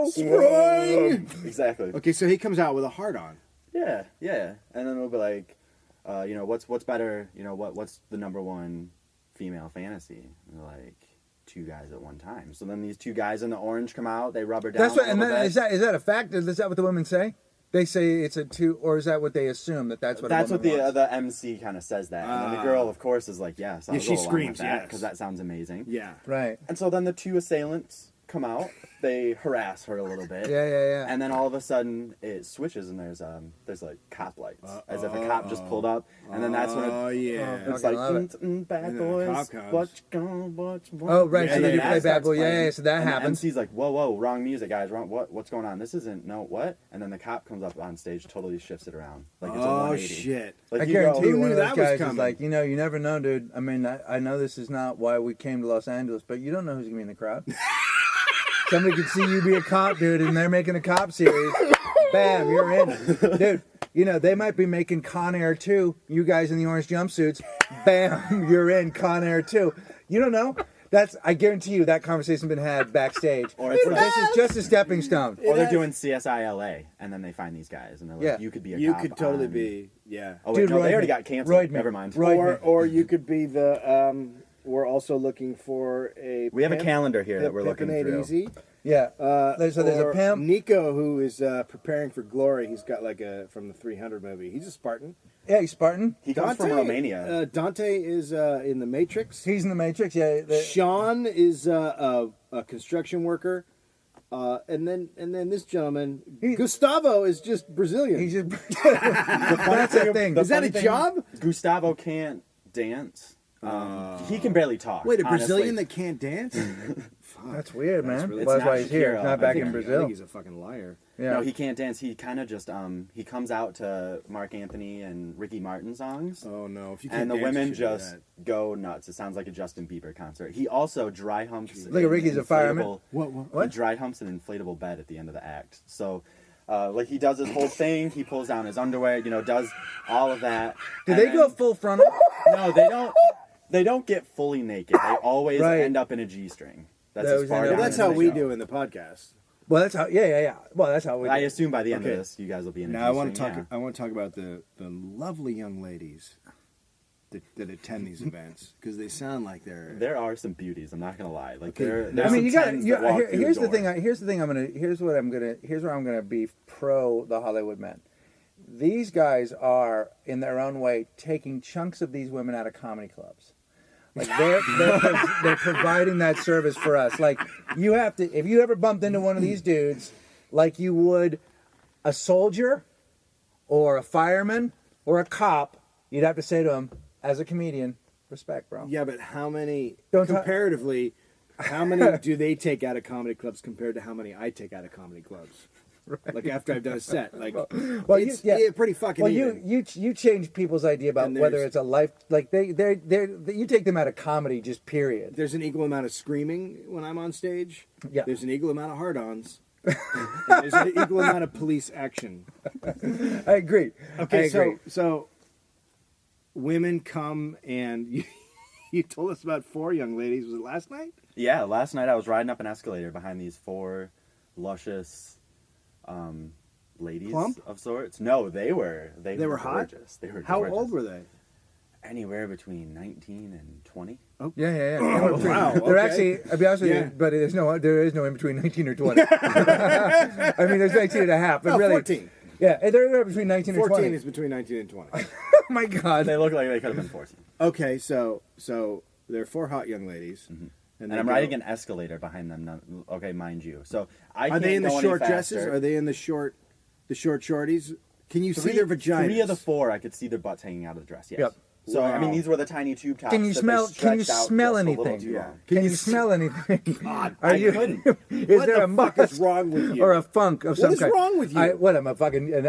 Spring. Exactly. Okay, so he comes out with a hard on. Yeah, yeah. And then it'll be like, what's better? What's the number one female fantasy? And they're like, two guys at one time. So then these two guys in the orange come out. They rub her down. That's what. a And little then, bit. is that a fact? Is that what the women say? They say it's a two, or is that what they assume that's what? That's a what woman wants? the MC kind of says that, and then the girl, of course, is like, "Yes, I'll Yeah, go she along screams, with that yes. because that sounds amazing." Yeah. Right. And so then the two assailants come out. They harass her a little bit. Yeah. And then all of a sudden it switches, and there's like cop lights, as if a cop just pulled up, and then that's when Oh, yeah. it's fucking like love bad And then the boys, cop comes. what you gonna watch? Oh, right. Yeah, So yeah, they do yeah. play That bad boy. starts Yeah. playing, So that and the happens. MC's like, whoa, wrong music, guys. What's going on? This isn't what? And then the cop comes up on stage, totally shifts it around, like it's a Oh, 180. shit. Like I you guarantee go, you, Who one knew of those that was guys is coming? like, you never know, dude. I mean, I know this is not why we came to Los Angeles, but you don't know who's gonna be in the crowd. Somebody could see you be a cop, dude, and they're making a cop series. Bam, you're in, dude. You know they might be making Con Air 2. You guys in the orange jumpsuits. Bam, you're in Con Air 2. You don't know. I guarantee you that conversation's been had backstage. Or it's Or like- this is just a stepping stone. or they're doing CSI LA, and then they find these guys, and they're like, Yeah. you could be a You cop could totally on- be, yeah. Oh wait, Dude, no, they Royd already me. got canceled. Royd me. Never mind. Royd. Or you could be the. We're also looking for a. We have a pimp- calendar here that we're Pimp looking and Ain't through. Easy. Yeah. So there's a or pimp. Nico, who is preparing for Glory. He's got from the 300 movie. He's a Spartan. Yeah, he's Spartan. He comes from Romania. Dante is in the Matrix. He's in the Matrix. Yeah. Sean is a construction worker. And then this gentleman, Gustavo, is just Brazilian. He's just. That's the thing. is that a funny thing- job? Gustavo can't dance. He can barely talk. Wait, a honestly. Brazilian that can't dance? That's weird, man. really- Well, It's that's why not he's here. Shakira. Not I back think- in I Brazil. think he's a fucking liar. Yeah. No, he can't dance. He kind of just he comes out to Mark Anthony and Ricky Martin songs. Oh, no. If you can't And the dance, women you shouldn't do just that. go nuts. It sounds like a Justin Bieber concert. He also dry humps. Look at an Ricky's a fireman. inflatable- What? He dry humps an inflatable bed at the end of the act. So, like he does his whole thing. He pulls down his underwear. Does all of that. Do And they then- go full frontal? No, they don't. They don't get fully naked. They always Right. end up in a G-string. That's Those as far end up- down Well, that's as how they we go. do in the podcast. Well, that's how. Yeah. Well, that's how we. I do. assume by the end Okay. of this, you guys will be in a Now I want to G-string, talk. yeah. I want to talk about the lovely young ladies that attend these events because they sound like they're. There are some beauties. I'm not gonna lie. Like Okay. there. I There's I mean, some you got. tens that walk through Here's the door. thing. Here's the thing. Here's where I'm gonna be pro the Hollywood men. These guys are, in their own way, taking chunks of these women out of comedy clubs. Like they're providing that service for us. Like you have to, if you ever bumped into one of these dudes, like you would a soldier, or a fireman, or a cop, you'd have to say to him, as a comedian, respect, bro. Yeah, but how many Don't ta- comparatively? How many do they take out of comedy clubs compared to how many I take out of comedy clubs? Like after I've done a set, like Well, it's yeah. pretty fucking. Well, even. you change people's idea about And whether there's- it's a life like they you take them out of comedy just period. There's an equal amount of screaming when I'm on stage. Yeah. There's an equal amount of hard-ons. And there's an equal amount of police action. I agree. Okay, I agree. so women come and you told us about 4 young ladies. Was it last night? Yeah, last night I was riding up an escalator behind these 4 luscious ladies Plump? of sorts. No, they were were hot? gorgeous. They were How gorgeous. old were they? Anywhere between 19 and 20. Yeah. Oh, wow, They're okay. actually, I'll be honest with Yeah. you, but there is no in between 19 or 20. I mean, there's 19 and a half, but No, really, 14. yeah, they're between 19 and 14 20. is between 19 and 20. Oh my God. They look like they could have been 14. Okay, so there are 4 hot young ladies. And I'm riding an escalator behind them. Okay, mind you. So I Are can't they in the go any short dresses? faster. Are they in the short shorties? Can you see their vaginas? 3 of the 4, I could see their butts hanging out of the dress. Yes. Yep. So I mean, Wow. these were the tiny tube tops. Can you that they smell? Can you stretched out smell just a little anything? too long. Can you smell anything? God, Are I you? couldn't. Is What there the a fuck musk is wrong with you? or a funk of some is kind? wrong with you?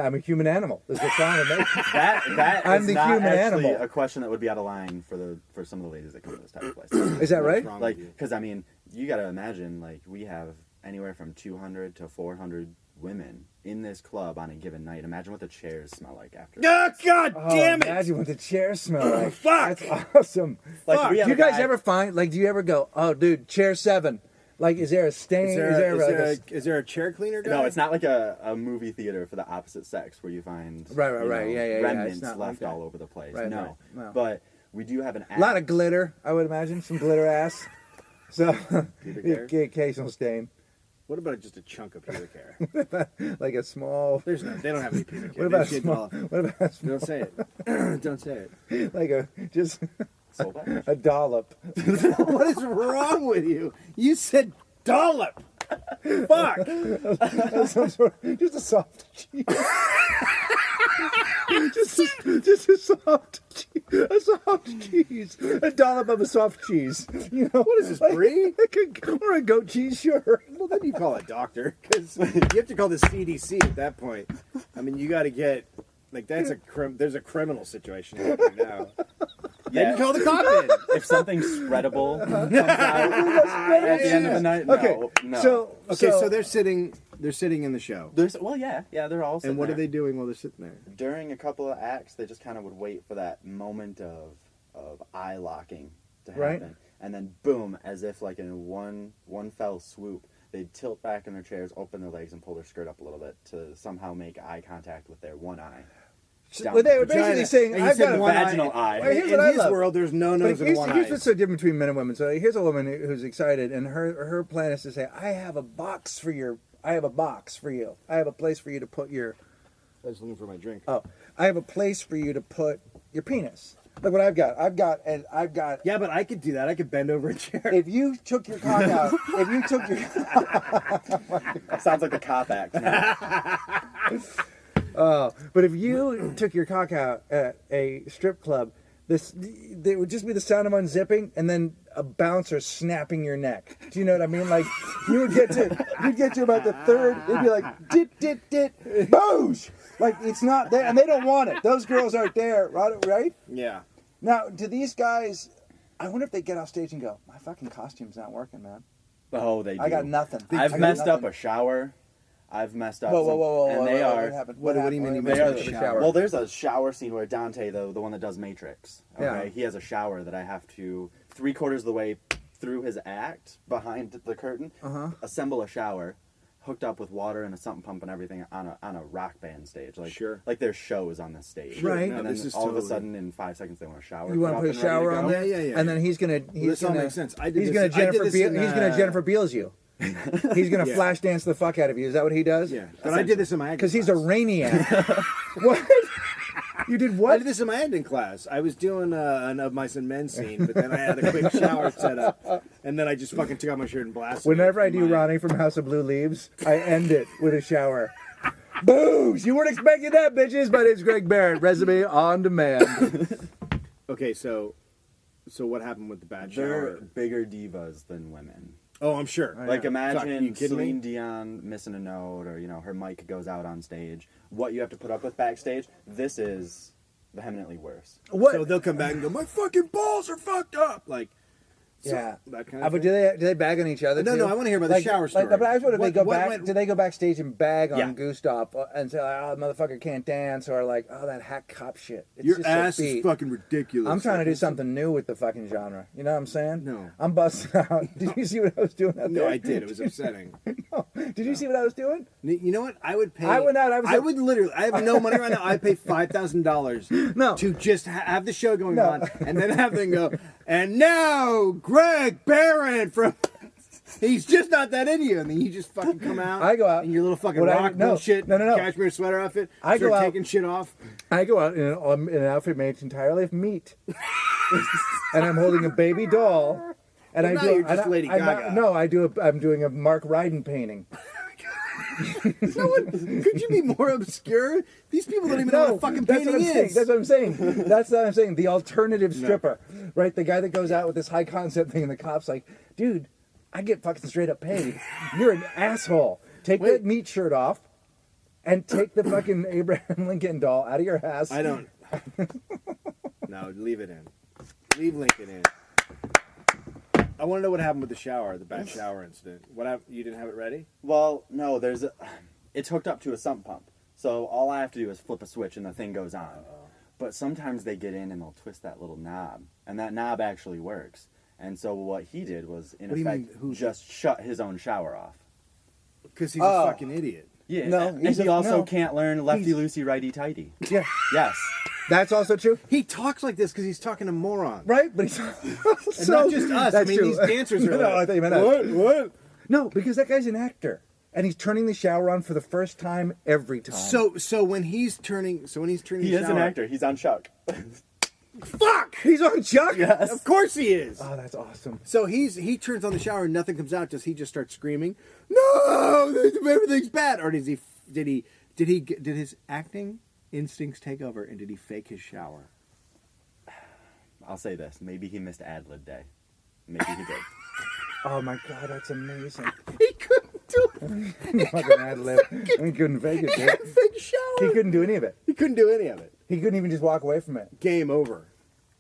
I'm a human animal. That's what's wrong with me. That I'm is the not human actually animal. a question that would be out of line for some of the ladies that come to this type of place. Is that right? What's wrong Like, with you? because I mean, you got to imagine, like, we have anywhere from 200 to 400 women in this club on a given night. Imagine what the chairs smell like after. Oh, God Oh, damn it! imagine what the chairs smell like. Fuck! That's awesome. Like, Fuck. we Do have you a guys guy- ever find like? Do you ever go? Oh, dude, chair 7. Like, is there a stain? Is there a chair cleaner guy? No, it's not like a movie theater for the opposite sex where you find Right, you right. know, Yeah. It's remnants not like left that. all over the place. Right, no. right. No. But we do have an A lot of glitter, I would imagine. Some glitter ass. So, Pubic hair? the occasional stain. What about just a chunk of pubic hair? Like a small. There's no. They don't have any pubic hair. What about They shave small? all- What about a small, Don't say it. Don't say it. like a just soul patch. a dollop? What is wrong with you? You said dollop. Fuck. Some sort just a soft cheese. just a soft cheese. A dollop of a soft cheese. You know What is this, brie? or a goat cheese, sure. Well, then you call a doctor because you have to call the CDC at that point. I mean, you got to get like that's there's a criminal situation happening now. Then you call the cop in. If something spreadable comes out at the end of the night, no. Okay, no. So they're sitting in the show. There's they're all sitting And what there. are they doing while they're sitting there? During a couple of acts, they just kind of would wait for that moment of eye locking to happen, Right. and then boom, as if like in one fell swoop, they'd tilt back in their chairs, open their legs, and pull their skirt up a little bit to somehow make eye contact with their one eye. Down Well, they were the vagina. basically saying, And you I've said got a one vaginal eye. Well, here's in what I his love. world, there's no But nose and here's, one here's eye. what's so different between men and women. So here's a woman who's excited, and her plan is to say, I have a box for you. I have a place for you to put your. I was looking for my drink. Oh, I have a place for you to put your penis. Look what I've got. I've got. Yeah, but I could do that. I could bend over a chair. If you took your cock out, if you took your. Sounds like the cop act. Now. But if you took your cock out at a strip club, there would just be the sound of unzipping and then a bouncer snapping your neck. Do you know what I mean? Like you'd get to about the third, it'd be like dit dit dit boosh. Like it's not there, and they don't want it. Those girls aren't there, right? Yeah. Now, do these guys? I wonder if they get off stage and go, "My fucking costume's not working, man. Oh, they do. I got nothing. I've I got messed up nothing." a shower. I've messed up. Whoa! And they What are. happened? What do you mean you happened? messed They up are a The shower? Well, there's a shower scene where Dante, the one that does Matrix, okay, Yeah. he has a shower that I have to 3/4 of the way through his act behind the curtain, assemble a shower, hooked up with water and a sump pump and everything on a rock band stage. Like Sure. like there's shows on this stage, Sure. Right. No, And then this is all of a totally- sudden, in 5 seconds, they want a shower. You want to up put a and ready shower to on go. there? Yeah. And then he's gonna this all makes sense. I did he's this- gonna I did Jennifer this Beal, in, he's gonna Jennifer Beals you. He's gonna Yeah. flash dance the fuck out of you. Is that what he does? Yeah. But I did this in my acting Because he's a class. rainiac. What? You did I what? did this in my acting class. I was doing an Of Mice and Men scene, but then I had a quick shower set up, and then I just fucking took out my shirt and blasted. Whenever it I do with my- Ronnie from House of Blue Leaves, I end it with a shower. Booze! You weren't expecting that, bitches. My name's Greg Barrett. Resume on demand. Okay, so what happened with the bad They're shower? bigger divas than women. Oh, I'm sure. Like Fuck, you imagine kidding me? Celine Dion missing a note, or her mic goes out on stage. What you have to put up with backstage. This is vehemently worse. What? So they'll come back and go, my fucking balls are fucked up. Like, so, Yeah. that kind of But thing. do they bag on each other? No, too? no, I wanna hear about the shower story. But I was wondering, What- do they go backstage and bag on Yeah. Gustav and say, "Oh, motherfucker can't dance," or like, "Oh, that hack cop shit." It's Your just so ass beat. is fucking ridiculous. I'm trying to do something new with the fucking genre. You know what I'm saying? No. I'm busting out. Did you see what I was doing out No, there? I did. It was upsetting. No. Did you see what I was doing? You know what? I would pay. I went out, I was- would literally. I have no money right now. I'd pay $5,000 No. to just have the show going No. on, and then have them go. And now, Greg Barron from. He's just not that into you, and then you just fucking come out. I go out. in your little fucking What I- rock no. bullshit, No. cashmere sweater outfit. I go start out- taking shit off. I go out in an outfit made entirely of meat, and I'm holding a baby doll. And Well, I now do. you're just Lady Gaga. No, I'm doing a Mark Ryden painting. Could you be more obscure? These people don't even know what a fucking that's what painting I'm saying. is. That's what I'm saying. That's what I'm saying. The alternative stripper, right? The guy that goes out with this high concept thing, and the cop's like, "Dude, I get fucking straight up paid. You're an asshole. Take that meat shirt off, and take the fucking Abraham Lincoln doll out of your ass." I don't. No, leave it in. Leave Lincoln in. I want to know what happened with the shower, the back shower incident. What happened? You didn't have it ready? Well, no, it's hooked up to a sump pump. So all I have to do is flip a switch and the thing goes on. But sometimes they get in and they'll twist that little knob, and that knob actually works. And so what he did was, in What do you effect, mean, who- just shut his own shower off. Because he's Oh. a fucking idiot. Yeah, No, and he's he a- also no. can't learn lefty loosey, righty tighty. Yeah, Yes. that's also true, He talks like this because he's talking to morons. right? But he's And not just us. I mean, these dancers are No, I like, thought you meant that. What? No, because that guy's an actor, and he's turning the shower on for the first time every time. So when he's turning, He the is shower, an actor. He's on Chuck. Fuck! he's on Chuck. Yes. Of course he is. Oh, that's awesome. So he turns on the shower and nothing comes out. Does he just start screaming? No, everything's bad. Or did his acting instincts take over and did he fake his shower? I'll say this. Maybe he missed ad lib day. Maybe he did. Oh my god, that's amazing. He couldn't do it. Fucking ad lib. He couldn't fake it, dude. Fake shower. He couldn't do any of it. He couldn't do any of it. He couldn't even just walk away from it. Game over.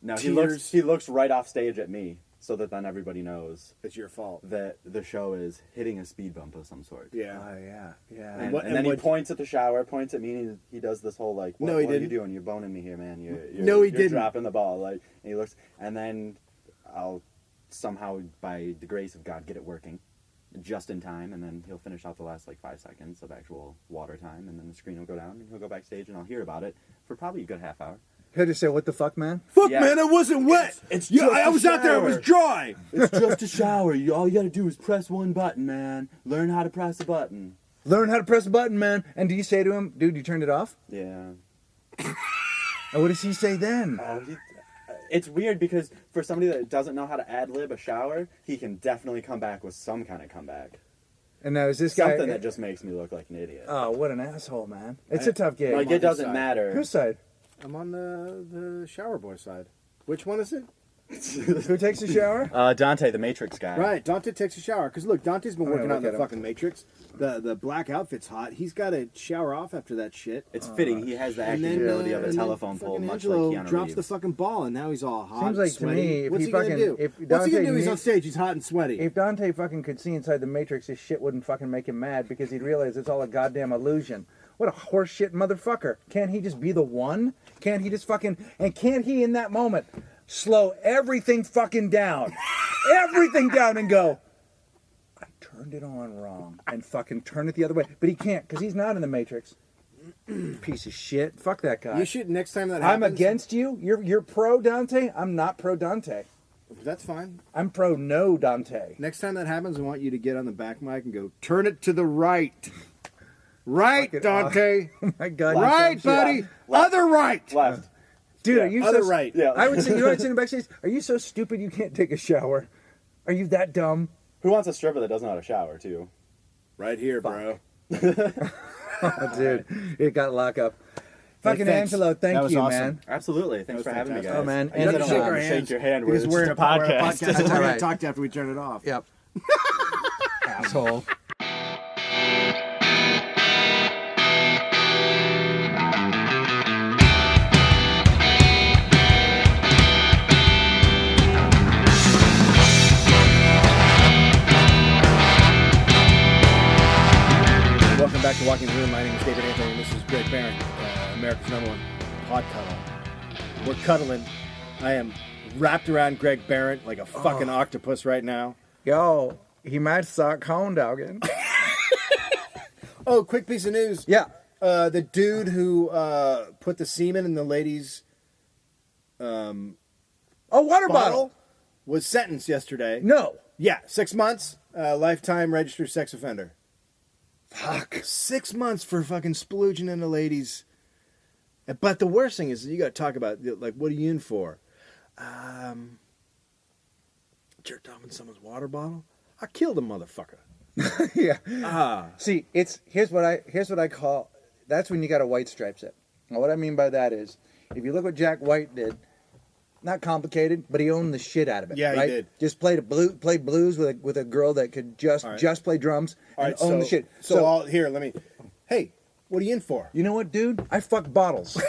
No, Tears. he looks right off stage at me, so that then everybody knows It's your fault. that the show is hitting a speed bump of some sort. Yeah. Oh yeah, yeah. And, what- and then he what- points at the shower, points at me, and he does this whole like, No, what he are you didn't. doing? You're boning me here, man. You're No, he you're didn't. dropping the ball. Like, and he looks, and then I'll somehow, by the grace of God, get it working just in time, and then he'll finish out the last like 5 seconds of actual water time, and then the screen will go down, and he'll go backstage, and I'll hear about it for probably a good half hour. He'll just say, "What the fuck, man?" Fuck, Yeah. man, I wasn't wet. It's yeah, just I a was out there. It was shower. dry. It's just a shower. All you gotta do is press one button, man. Learn how to press a button. Learn how to press a button, man. And do you say to him, "Dude, you turned it off"? Yeah. And what does he say then? It's weird because for somebody that doesn't know how to ad lib a shower, he can definitely come back with some kind of comeback. And now is this guy? Something that just makes me look like an idiot. Oh, what an asshole, man! It's a tough gig. Like, on it his doesn't side. matter. Whose side? I'm on the shower boy side. Which one is it? Who takes a shower? Dante, the Matrix guy. Right, Dante takes a shower. Because look, Dante's been I'm working gonna on look the at him. fucking Matrix. The black outfit's hot. He's got to shower off after that shit. It's fitting. He has the acting ability of a and then telephone pole, fucking much Angelo like Keanu drops Reeves. the fucking ball, and now he's all hot. Seems like and to sweaty. me, if What's he he gonna fucking- do? if What's he Dante gonna do? He's on needs- stage. He's hot and sweaty. If Dante fucking could see inside the Matrix, his shit wouldn't fucking make him mad because he'd realize it's all a goddamn illusion. What a horseshit motherfucker. Can't he just be the one? Can't he just fucking... And can't he, in that moment, slow everything fucking down? Everything down and go, I turned it on wrong. And fucking turn it the other way. But he can't because he's not in the Matrix. Piece of shit. Fuck that guy. You should next time that I'm happens. against you. You're pro Dante. I'm not pro Dante. That's fine. I'm pro no Dante. Next time that happens, I want you to get on the back mic and go, turn it to the right. Right, Fucking Dante. Oh my god. Right, you buddy. Other right. Left. Dude, Yeah, are you Other so right. Yeah. I would say, you know what I'd say in the backstage? Are you so stupid you can't take a shower? Are you that dumb? Who wants a stripper that doesn't know how to shower, too? Right here, bro. Oh, dude, it got lock up. Fucking thanks. Angelo, That thank was you, awesome. man. Absolutely. Thanks was for having me, fantastic. guys. Oh, man. I guess I And don't shake have our to shake hands your hand. Because we're in a podcast. That's We're all going right. to talk to after we turn it off. Yep. asshole. Welcome back to Walking the Room. My name is David Anthony, and this is Greg Barron, America's #1 pod cuddle. We're cuddling. I am wrapped around Greg Barron like a fucking octopus right now. Yo, he might suck hound dogging. Oh, quick piece of news. Yeah. The dude who put the semen in the lady's Oh, water bottle. was sentenced yesterday. No. Yeah, 6 months, lifetime registered sex offender. Fuck. 6 months for fucking splooging into ladies. But the worst thing is you got to talk about, like, what are you in for? Jerked off in someone's water bottle? I killed a motherfucker. Yeah. See, here's what I call, that's when you got to white stripes it. Now, what I mean by that is, if you look what Jack White did, not complicated, but he owned the shit out of it. Yeah, right? he did. Just played blues with a girl that could just play drums and own the shit. So here, let me. Hey, what are you in for? You know what, dude? I fuck bottles.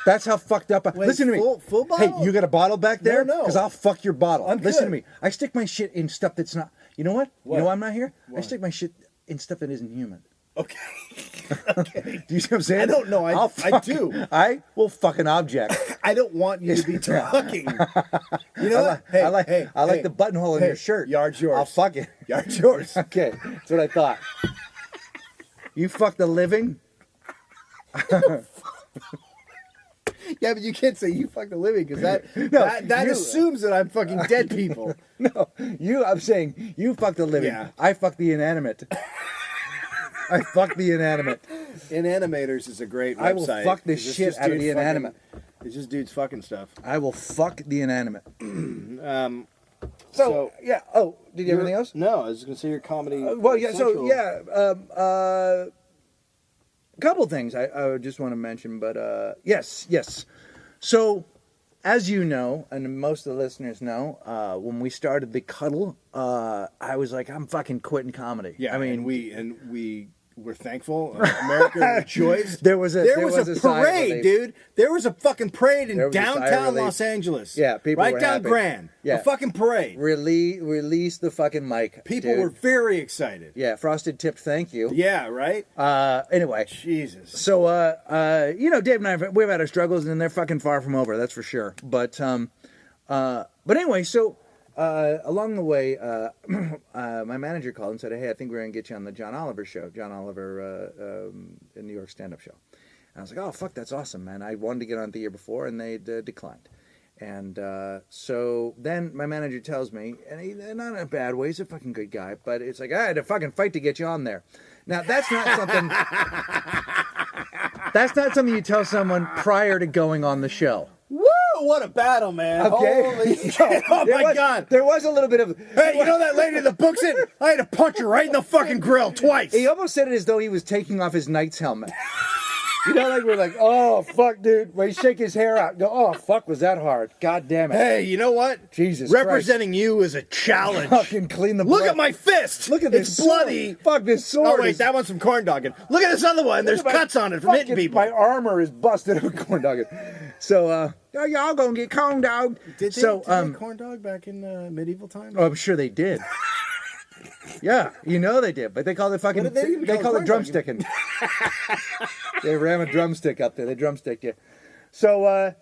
That's how fucked up. Wait, Listen to me. full bottle? Hey, you got a bottle back there? No. Because I'll fuck your bottle. I'm Listen good. to me. I stick my shit in stuff that's not. You know what? What? You know why I'm not here? I Why? stick my shit in stuff that isn't human. Okay. Do you see what I'm saying? I don't know. I do. I will fuck an object. I don't want you to be talking. You know what? Hey, I like the buttonhole in your shirt. Yard's yours. I'll fuck it. Yard's yours. Okay, that's what I thought. You fuck the living? Yeah, but you can't say you fuck the living because that you- assumes that I'm fucking dead people. No, I'm saying you fuck the living. Yeah. I fuck the inanimate. I fuck the inanimate. Inanimators is a great website. I will fuck the It's just shit out of dudes the inanimate. It's just dudes fucking stuff. I will fuck the inanimate. So yeah. Oh, did you have anything else? No, I was going to say your comedy. Well, yeah. Central. So yeah. A couple things I would just want to mention, but yes. So, as you know, and most of the listeners know, when we started the cuddle, I was like, I'm fucking quitting comedy. Yeah, I mean, we were thankful. America rejoiced. There was a sigh of parade, relief. dude. There was a fucking parade in There was a sigh of downtown relief. Los Angeles. Yeah, people right were down happy. Grand. Yeah. A fucking parade. Release the fucking mic. People dude. were very excited. Yeah, frosted tipped. Thank you. Yeah, right. Anyway. Jesus. So, Dave and I, we've had our struggles, and they're fucking far from over. That's for sure. But anyway, so along the way, my manager called and said, "Hey, I think we're gonna get you on the John Oliver show. John Oliver, a New York stand-up show." And I was like, "Oh, fuck, that's awesome, man! I wanted to get on the year before, and they declined." And so then my manager tells me, and not in a bad way, he's a fucking good guy, but it's like, I had to fucking fight to get you on there. Now, that's not something... That's not something you tell someone prior to going on the show. Woo! What a battle, man! Okay. Holy shit! Oh my God! There was a little bit of... Hey, you know that lady that books it? I had to punch her right in the fucking grill twice. He almost said it as though he was taking off his knight's helmet. You know, like we're like, oh, fuck, dude. When he shake his hair out, go, oh, fuck, was that hard? God damn it. Hey, you know what? Jesus Representing you is a challenge. Fucking clean the blood. Look at my fist. Look at this It's bloody. sword. Fuck, this sword Oh, wait, is- that one's from corn dogging. Look at this other one. There's Look at my cuts on it from hitting fucking- people. My armor is busted up corn dogging. So, y'all gonna get corn dogged. Did they, So, corn dog back in medieval times? oh, I'm sure they did. Yeah, you know they did, but they called it fucking. What did they even They call call it corn dogging? drumsticking. They ram a drumstick up there. They drumsticked you. So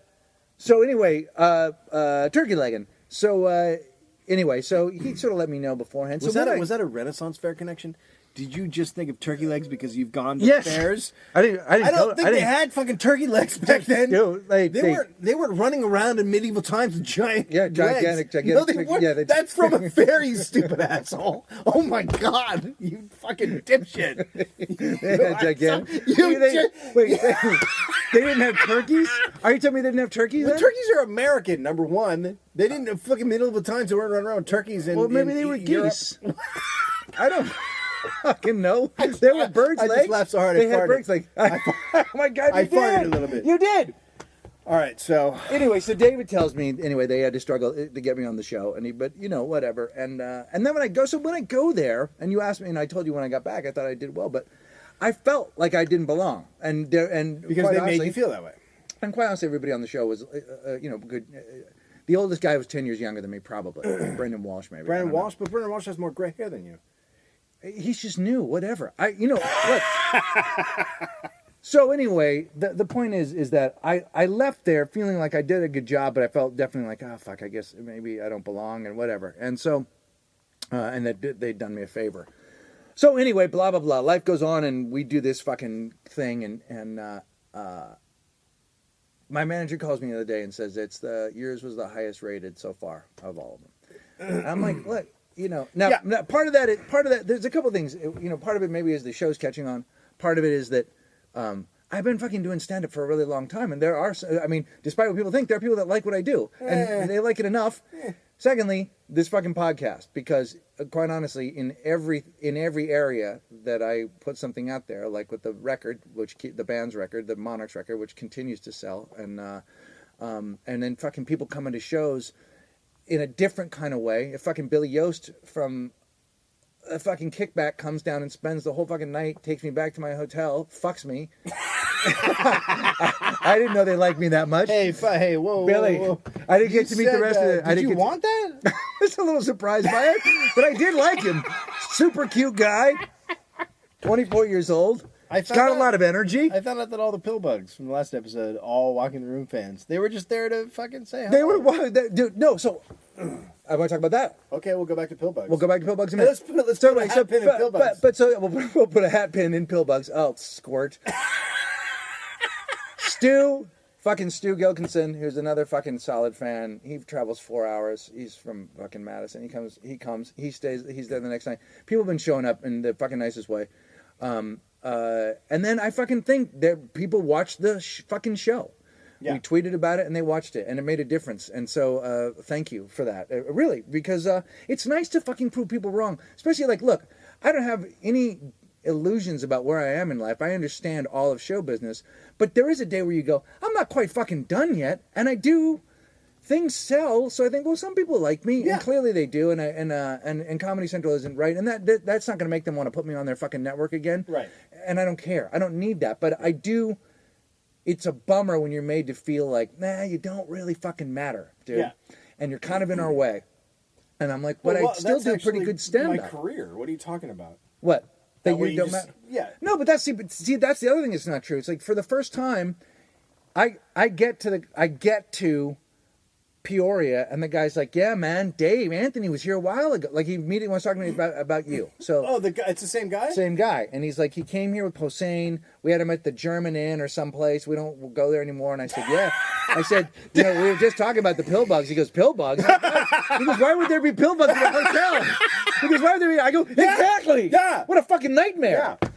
anyway, turkey legging. So anyway, so he sort of let me know beforehand. Was so that a Renaissance fair connection? Did you just think of turkey legs because you've gone to Yes. fairs? I didn't. I don't think they had fucking turkey legs back then. Dude, They weren't running around in medieval times with giant gigantic legs. No, they legs. weren't. Yeah, they- That's from a fair, you stupid asshole. Oh my God, you fucking dipshit. They had gigantic. You Wait, they didn't have turkeys? Are you telling me they didn't have turkeys? The then? turkeys are American, number one. They didn't have fucking medieval times. They weren't running around with turkeys. Well, maybe they were geese. I don't fucking know. They were birds' I legs. just laughed so hard I They had farted. birds' legs. Oh my God! You I farted did. a little bit. You did. All right, so Anyway, so David tells me anyway they had to struggle to get me on the show, but whatever. And then when I go there, and you asked me, and I told you when I got back, I thought I did well, but I felt like I didn't belong, and because quite they honestly, made you feel that way. And quite honestly, everybody on the show was good. The oldest guy was 10 years younger than me, probably. Brendan Walsh, maybe. Brandon Walsh, but Brandon Walsh has more gray hair than you. He's just new, whatever. Look. So anyway, the point is that I left there feeling like I did a good job, but I felt definitely like, oh, fuck, I guess maybe I don't belong and whatever. And so, and that they'd done me a favor. So anyway, blah, blah, blah. Life goes on, and we do this fucking thing, and my manager calls me the other day and says yours was the highest rated so far of all of them. I'm like, look, now part of that, there's a couple of things. Part of it maybe is the show's catching on. Part of it is that I've been fucking doing stand-up for a really long time, and there are, despite what people think, there are people that like what I do, and they like it enough. Secondly, this fucking podcast, because quite honestly, in every area that I put something out there, like with the record, the band's record, the Monarchs record, which continues to sell, and then fucking people coming to shows in a different kind of way. If fucking Billy Yost from a fucking Kickback comes down and spends the whole fucking night, takes me back to my hotel, fucks me. I didn't know they liked me that much. Hey, whoa, Billy, whoa. I didn't get to meet the rest of it. Did you want that? I was a little surprised by it, but I did like him. Super cute guy, 24 years old. He's got a lot of energy. I found out that all the Pillbugs from the last episode, all Walking the Room fans, they were just there to fucking say hi. They were, dude. No, so I want to talk about that. Okay, we'll go back to Pillbugs. We'll go back to Pillbugs in a minute. Let's put a hat pin in Pillbugs. But so we'll put a hat pin in Pillbugs. Oh, squirt. Stu Gilkinson, who's another fucking solid fan. He travels 4 hours. He's from fucking Madison. He comes, he stays, he's there the next night. People have been showing up in the fucking nicest way. And then I fucking think that people watched the fucking show. Yeah. We tweeted about it and they watched it and it made a difference. And so thank you for that. Really, because it's nice to fucking prove people wrong. Especially like, look, I don't have any illusions about where I am in life. I understand all of show business. But there is a day where you go, I'm not quite fucking done yet. And I do, things sell. So I think, well, some people like me. Yeah. And clearly they do. And Comedy Central isn't right. And that's not going to make them want to put me on their fucking network again. Right. And I don't care. I don't need that. But I do. It's a bummer when you're made to feel like, nah, you don't really fucking matter, dude. Yeah. And you're kind of in our way. And I'm like, but I still do pretty good stand-up. My career. What are you talking about? What? That you don't matter? Yeah. No, but that's that's the other thing that's not true. It's like for the first time, I get to Peoria, and the guy's like, "Yeah, man, Dave Anthony was here a while ago." Like he immediately wants to talk to me about you. So the guy, it's the same guy. Same guy, and he's like, he came here with Posehn. We had him at the German Inn or someplace. We'll go there anymore. And I said, "Yeah." I said, we were just talking about the Pillbugs. He goes, "Pillbugs?" He goes, "Why would there be Pillbugs in a hotel?" He goes, "Why would there be?" I go, "Exactly. Yeah. What a fucking nightmare." Yeah.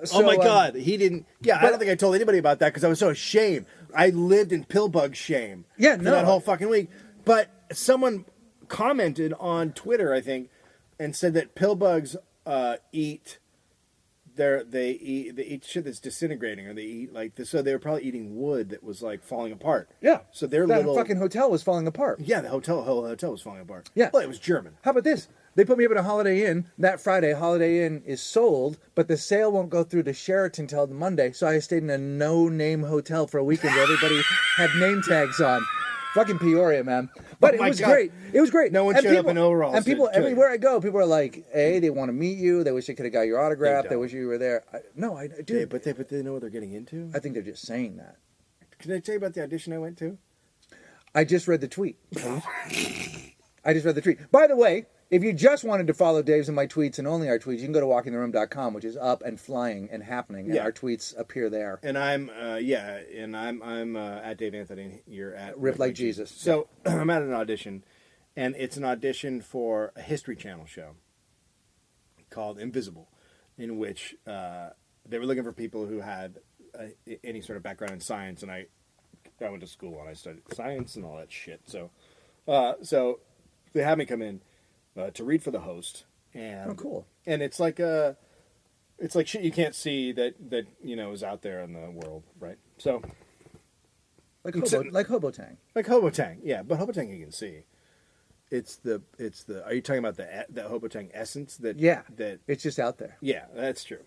So, oh my God, he didn't. Yeah, I don't think I told anybody about that because I was so ashamed. I lived in Pillbug shame. Yeah, for that whole fucking week. But someone commented on Twitter, I think, and said that Pillbugs eat shit that's disintegrating, or they eat like this. So they were probably eating wood that was like falling apart. Yeah. So their that fucking hotel was falling apart. Yeah, the whole hotel was falling apart. Yeah. Well, it was German. How about this? They put me up at a Holiday Inn that Friday. Holiday Inn is sold, but the sale won't go through to Sheraton until Monday. So I stayed in a no-name hotel for a weekend where everybody had name tags on. Fucking Peoria, man. But it was great. It was great. No one showed up in overalls. And people, everywhere I go, people are like, "Hey, they want to meet you. They wish they could have got your autograph. They wish you were there." I do. But they know what they're getting into. I think they're just saying that. Can I tell you about the audition I went to? I just read the tweet. By the way, if you just wanted to follow Dave's and my tweets and only our tweets, you can go to walkingtheroom.com, which is up and flying and happening, and our tweets appear there. And I'm at Dave Anthony. You're at Rip Like Jesus. So I'm at an audition, and it's an audition for a History Channel show called Invisible, in which they were looking for people who had any sort of background in science, and I went to school and I studied science and all that shit. So they had me come in to read for the host, and cool. And it's like shit you can't see that is out there in the world, right? So like It's a- like Hobotang. Like Hobotang, yeah, but Hobotang you can see. It's the. Are you talking about the Hobotang essence? That It's just out there. yeah, that's true.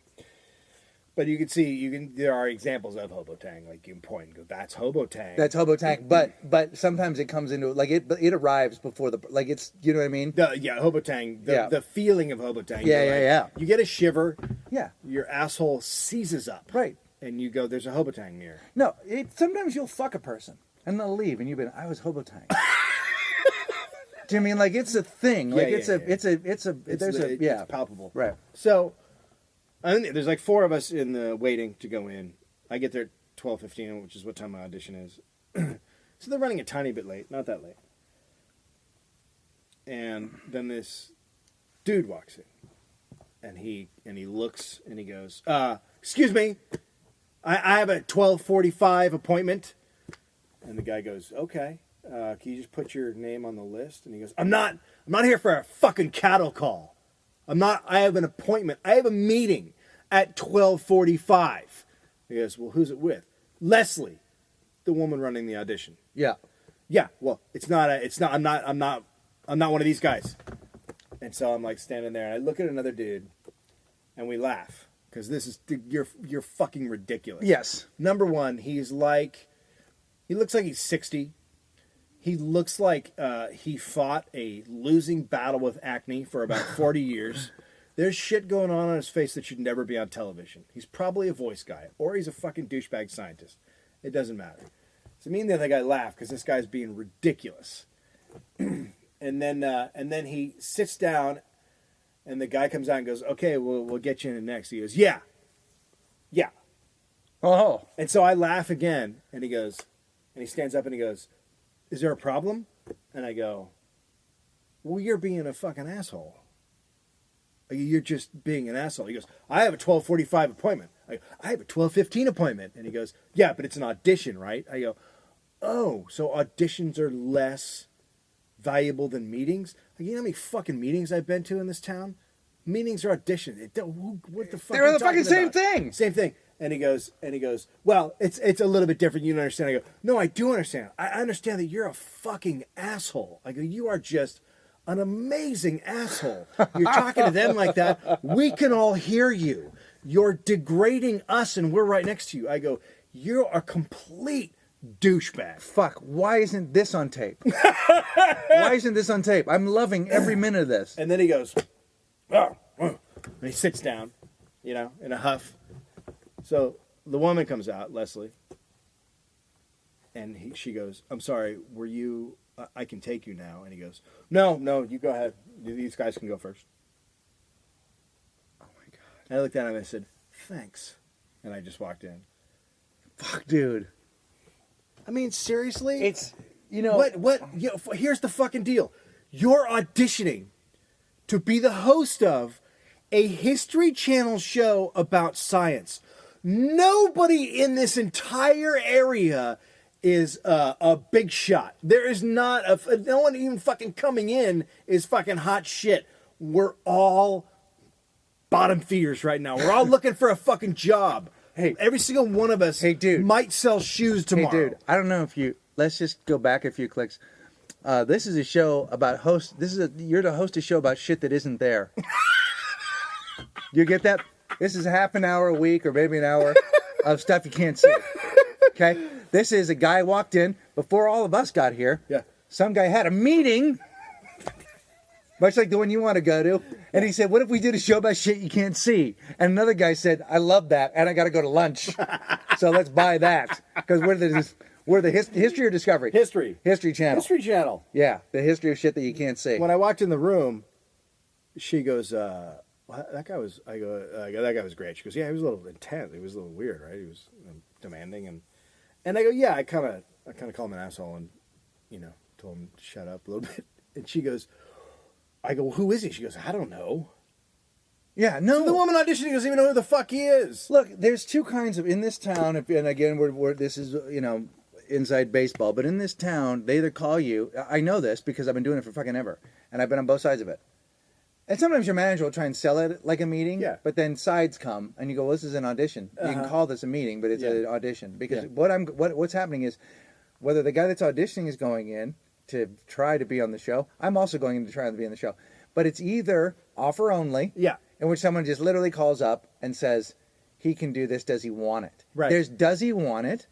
But you can see there are examples of Hobotang, like you can point and go, that's Hobotang. That's Hobotang, but sometimes it comes into like it arrives before the like it's you know what I mean? Hobotang, the feeling of Hobotang. Yeah, You're yeah. You get a shiver, Yeah. your asshole seizes up. Right. And you go, there's a Hobotang near. No, sometimes you'll fuck a person and they'll leave and you've been I was Hobotang. Do you mean like it's a thing? Like Yeah, it's palpable. Right. So, I think there's like 4 of us in the waiting to go in. I get there at 12:15, which is what time my audition is. So they're running a tiny bit late, not that late. And then this dude walks in, and he looks and he goes, "Excuse me, I have a 12:45 appointment." And the guy goes, "Okay, can you just put your name on the list?" And he goes, I'm not here for a fucking cattle call. I have an appointment. I have a meeting at 12:45. He goes, "Well, who's it with?" "Leslie, the woman running the audition." Yeah. "Yeah, well, I'm not one of these guys." And so I'm like standing there and I look at another dude and we laugh because you're fucking ridiculous. Yes. Number one, he looks like he's 60. He looks like he fought a losing battle with acne for about 40 years. There's shit going on his face that should never be on television. He's probably a voice guy, or he's a fucking douchebag scientist. It doesn't matter. So me and the other guy laugh because this guy's being ridiculous. and then he sits down, and the guy comes out and goes, "Okay, we'll get you in next." He goes, "Yeah. Oh. And so I laugh again, and he goes, and he stands up and he goes, "Is there a problem?" And I go, "Well, you're being a fucking asshole. You're just being an asshole." He goes, "I have a 12:45 appointment." I have a 12:15 appointment. And he goes, "Yeah, but it's an audition, right?" I go, "Oh, so auditions are less valuable than meetings?" Like, you know how many fucking meetings I've been to in this town? Meetings are auditions. What the fuck? They're are you the fucking talking same about? thing. Same thing. And he goes, "Well, it's a little bit different. You don't understand." I go, "No, I do understand. I understand that you're a fucking asshole." I go, "You are just an amazing asshole. You're talking to them like that. We can all hear you. You're degrading us, and we're right next to you." I go, "You're a complete douchebag." Fuck, why isn't this on tape? Why isn't this on tape? I'm loving every minute of this. And then he goes, and he sits down, in a huff. So the woman comes out, Leslie, and she goes, "I'm sorry, were you, I can take you now." And he goes, No, you go ahead. These guys can go first. Oh my god. And I looked at him and I said, "Thanks." And I just walked in. Fuck, dude. I mean, seriously? It's, Here's the fucking deal. You're auditioning to be the host of a History Channel show about science. Nobody in this entire area is a big shot. There is not no one even fucking coming in is fucking hot shit. We're all bottom feeders right now. We're all looking for a fucking job. Hey, every single one of us dude, might sell shoes tomorrow. Hey, dude, I don't know if let's just go back a few clicks. This is a show about you're to host a show about shit that isn't there. You get that? This is half an hour a week or maybe an hour of stuff you can't see. Okay? This is a guy walked in before all of us got here. Yeah. Some guy had a meeting, much like the one you want to go to, and he said, "What if we did a show about shit you can't see?" And another guy said, "I love that, and I got to go to lunch, so let's buy that because we're the history or discovery History channel. History Channel. Yeah, the history of shit that you can't see. When I walked in the room, she goes, that guy was. I go, that guy was great. She goes, "Yeah, he was a little intense. He was a little weird, right? He was demanding." And I go, "Yeah, I kind of called him an asshole and, told him to shut up a little bit." And she goes, I go, "Who is he?" She goes, "I don't know." Yeah, no. So the woman auditioning doesn't even know who the fuck he is. Look, there's two kinds of in this town. And again, we're this is inside baseball, but in this town, they either call you. I know this because I've been doing it for fucking ever, and I've been on both sides of it. And sometimes your manager will try and sell it like a meeting, Yeah. but then sides come and you go, "Well, this is an audition. You can call this a meeting, but it's an audition." Because what's happening is whether the guy that's auditioning is going in to try to be on the show, I'm also going in to try to be on the show. But it's either offer only, Yeah. in which someone just literally calls up and says, he can do this, does he want it? Right. There's does he want it,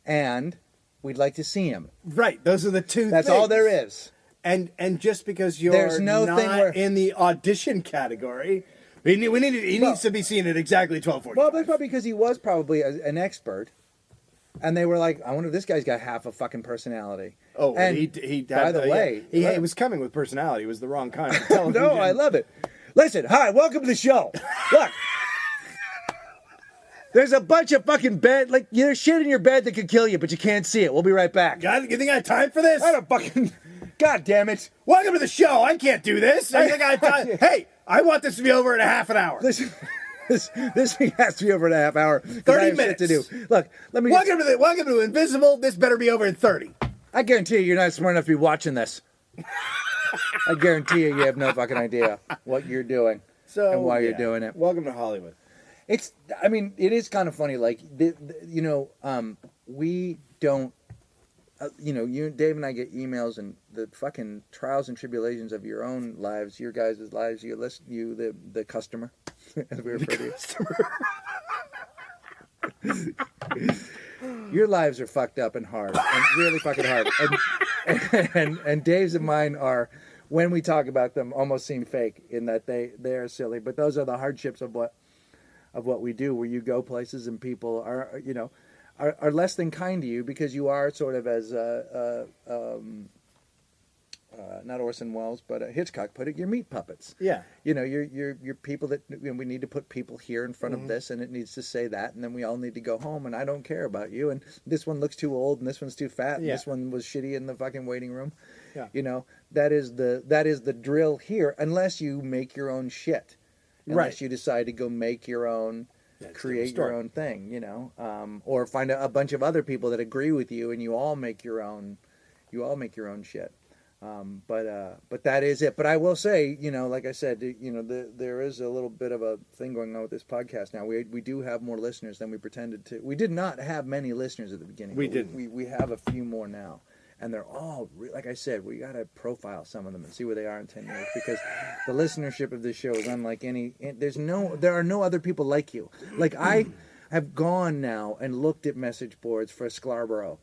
and we'd like to see him. Right. Those are the two That's things. all there is. And just because you're There's no not thing where- in the audition category, he needs to be seen at exactly 12:45. Well, that's probably because he was probably an expert, and they were like, I wonder if this guy's got half a fucking personality. Oh, and he by the way, he was coming with personality. It was the wrong kind of television. no, I love it. Listen, hi, welcome to the show. Look, there's a bunch of fucking bed, like there's shit in your bed that could kill you, but you can't see it. We'll be right back. God, you think I have time for this? I don't fucking. God damn it! Welcome to the show. I can't do this. I think I have time. Hey, I want this to be over in a half an hour. Listen, this thing has to be over in a half hour. 30 minutes to do. minutes. Look, let me. Welcome to Invisible. This better be over in 30. I guarantee you're not smart enough to be watching this. I guarantee you have no fucking idea what you're doing and why you're doing it. Welcome to Hollywood. It's, I mean, it is kind of funny. Like, we don't, you, Dave and I get emails and the fucking trials and tribulations of your own lives, your guys' lives, the customer, as we refer to you. Your lives are fucked up and hard, and really fucking hard. And Dave's and mine are, when we talk about them, almost seem fake in that they are silly. But those are the hardships of what we do, where you go places and people are less than kind to you because you are sort of, as not Orson Welles, but Hitchcock put it, you're meat puppets. Yeah. You're people that, we need to put people here in front of this, and it needs to say that, and then we all need to go home, and I don't care about you, and this one looks too old, and this one's too fat, and this one was shitty in the fucking waiting room. Yeah. That is the drill here, unless you make your own shit. Unless you decide to go make your own, create your own thing, or find a bunch of other people that agree with you, and you all make your own shit. But that is it. But I will say, like I said, there is a little bit of a thing going on with this podcast now. We do have more listeners than we pretended to. We did not have many listeners at the beginning. We didn't. We have a few more now. And they're all, like I said, we got to profile some of them and see where they are in 10 years, because the listenership of this show is unlike any. There are no other people like you. Like, I have gone now and looked at message boards for Scarborough,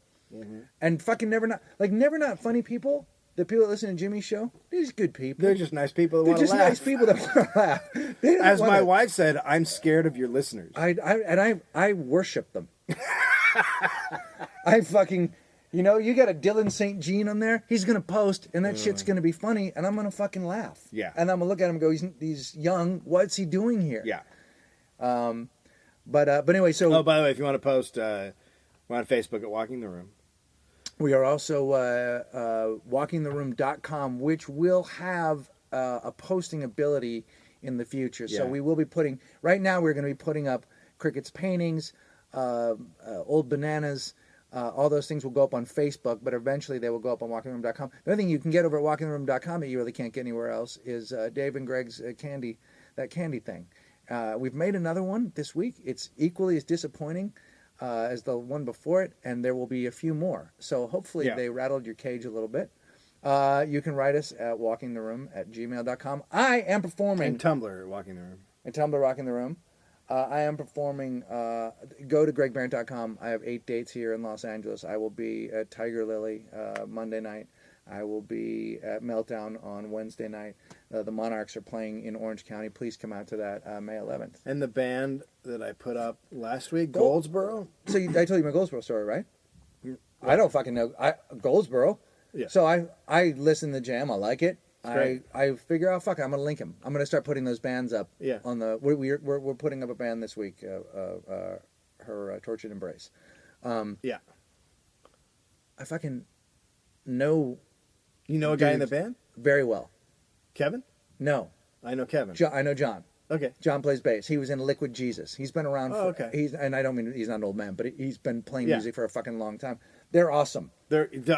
and fucking never not funny people. The people that listen to Jimmy's show, they're just good people. They're just nice people that They're want to just laugh. nice people that want to laugh. They don't As wanna- my wife said, I'm scared of your listeners. I worship them. I fucking, you got a Dylan St. Jean on there. He's gonna post, and that shit's gonna be funny, and I'm gonna fucking laugh. Yeah. And I'm gonna look at him and go, he's young. What's he doing here? Yeah. But anyway, so Oh, by the way, if you want to post, we're on Facebook at Walking the Room. we are also walkingtheroom.com, which will have a posting ability in the future. So Yeah. we will be putting, right now we're going to be putting up Cricket's paintings, old bananas, all those things will go up on Facebook, but eventually they will go up on walkingtheroom.com. The other thing you can get over at walkingtheroom.com that you really can't get anywhere else is Dave and Greg's candy thing. We've made another one this week. It's equally as disappointing as the one before it, and there will be a few more. So hopefully they rattled your cage a little bit. You can write us at walkingtheroom@gmail.com. I am performing... And Tumblr at Walking the Room. And Tumblr Rocking the Room. I am performing, go to gregbarrett.com. I have 8 dates here in Los Angeles. I will be at Tiger Lily Monday night. I will be at Meltdown on Wednesday night. The Monarchs are playing in Orange County. Please come out to that May 11th. And the band that I put up last week, Goldsboro. So I told you my Goldsboro story, right? I don't fucking know. Goldsboro. Yeah. So I listen to the jam. I like it. great. I figure out, fuck it, I'm gonna link them. I'm gonna start putting those bands up. Yeah. On the we're putting up a band this week. Her Tortured Embrace. Yeah. I fucking know You know a guy in the band? very well. Kevin? No, I know Kevin. I know John. Okay. John plays bass. He was in Liquid Jesus. He's been around. Oh, okay. And I don't mean he's not an old man, but he's been playing Yeah. music for a fucking long time. They're awesome. I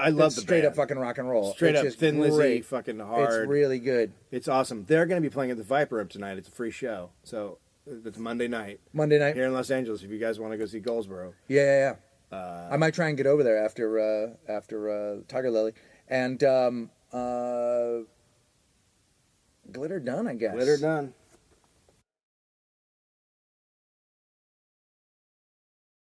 love It's the straight band. up fucking rock and roll. Straight It's up just Thin Lizzy, great. fucking hard. It's really good. It's awesome. They're going to be playing at the Viper Room tonight. It's a free show. So it's Monday night Monday night. here in Los Angeles if you guys want to go see Goldsboro. Yeah. I might try and get over there after Tiger Lily and Glitter Done, I guess. Glitter Done.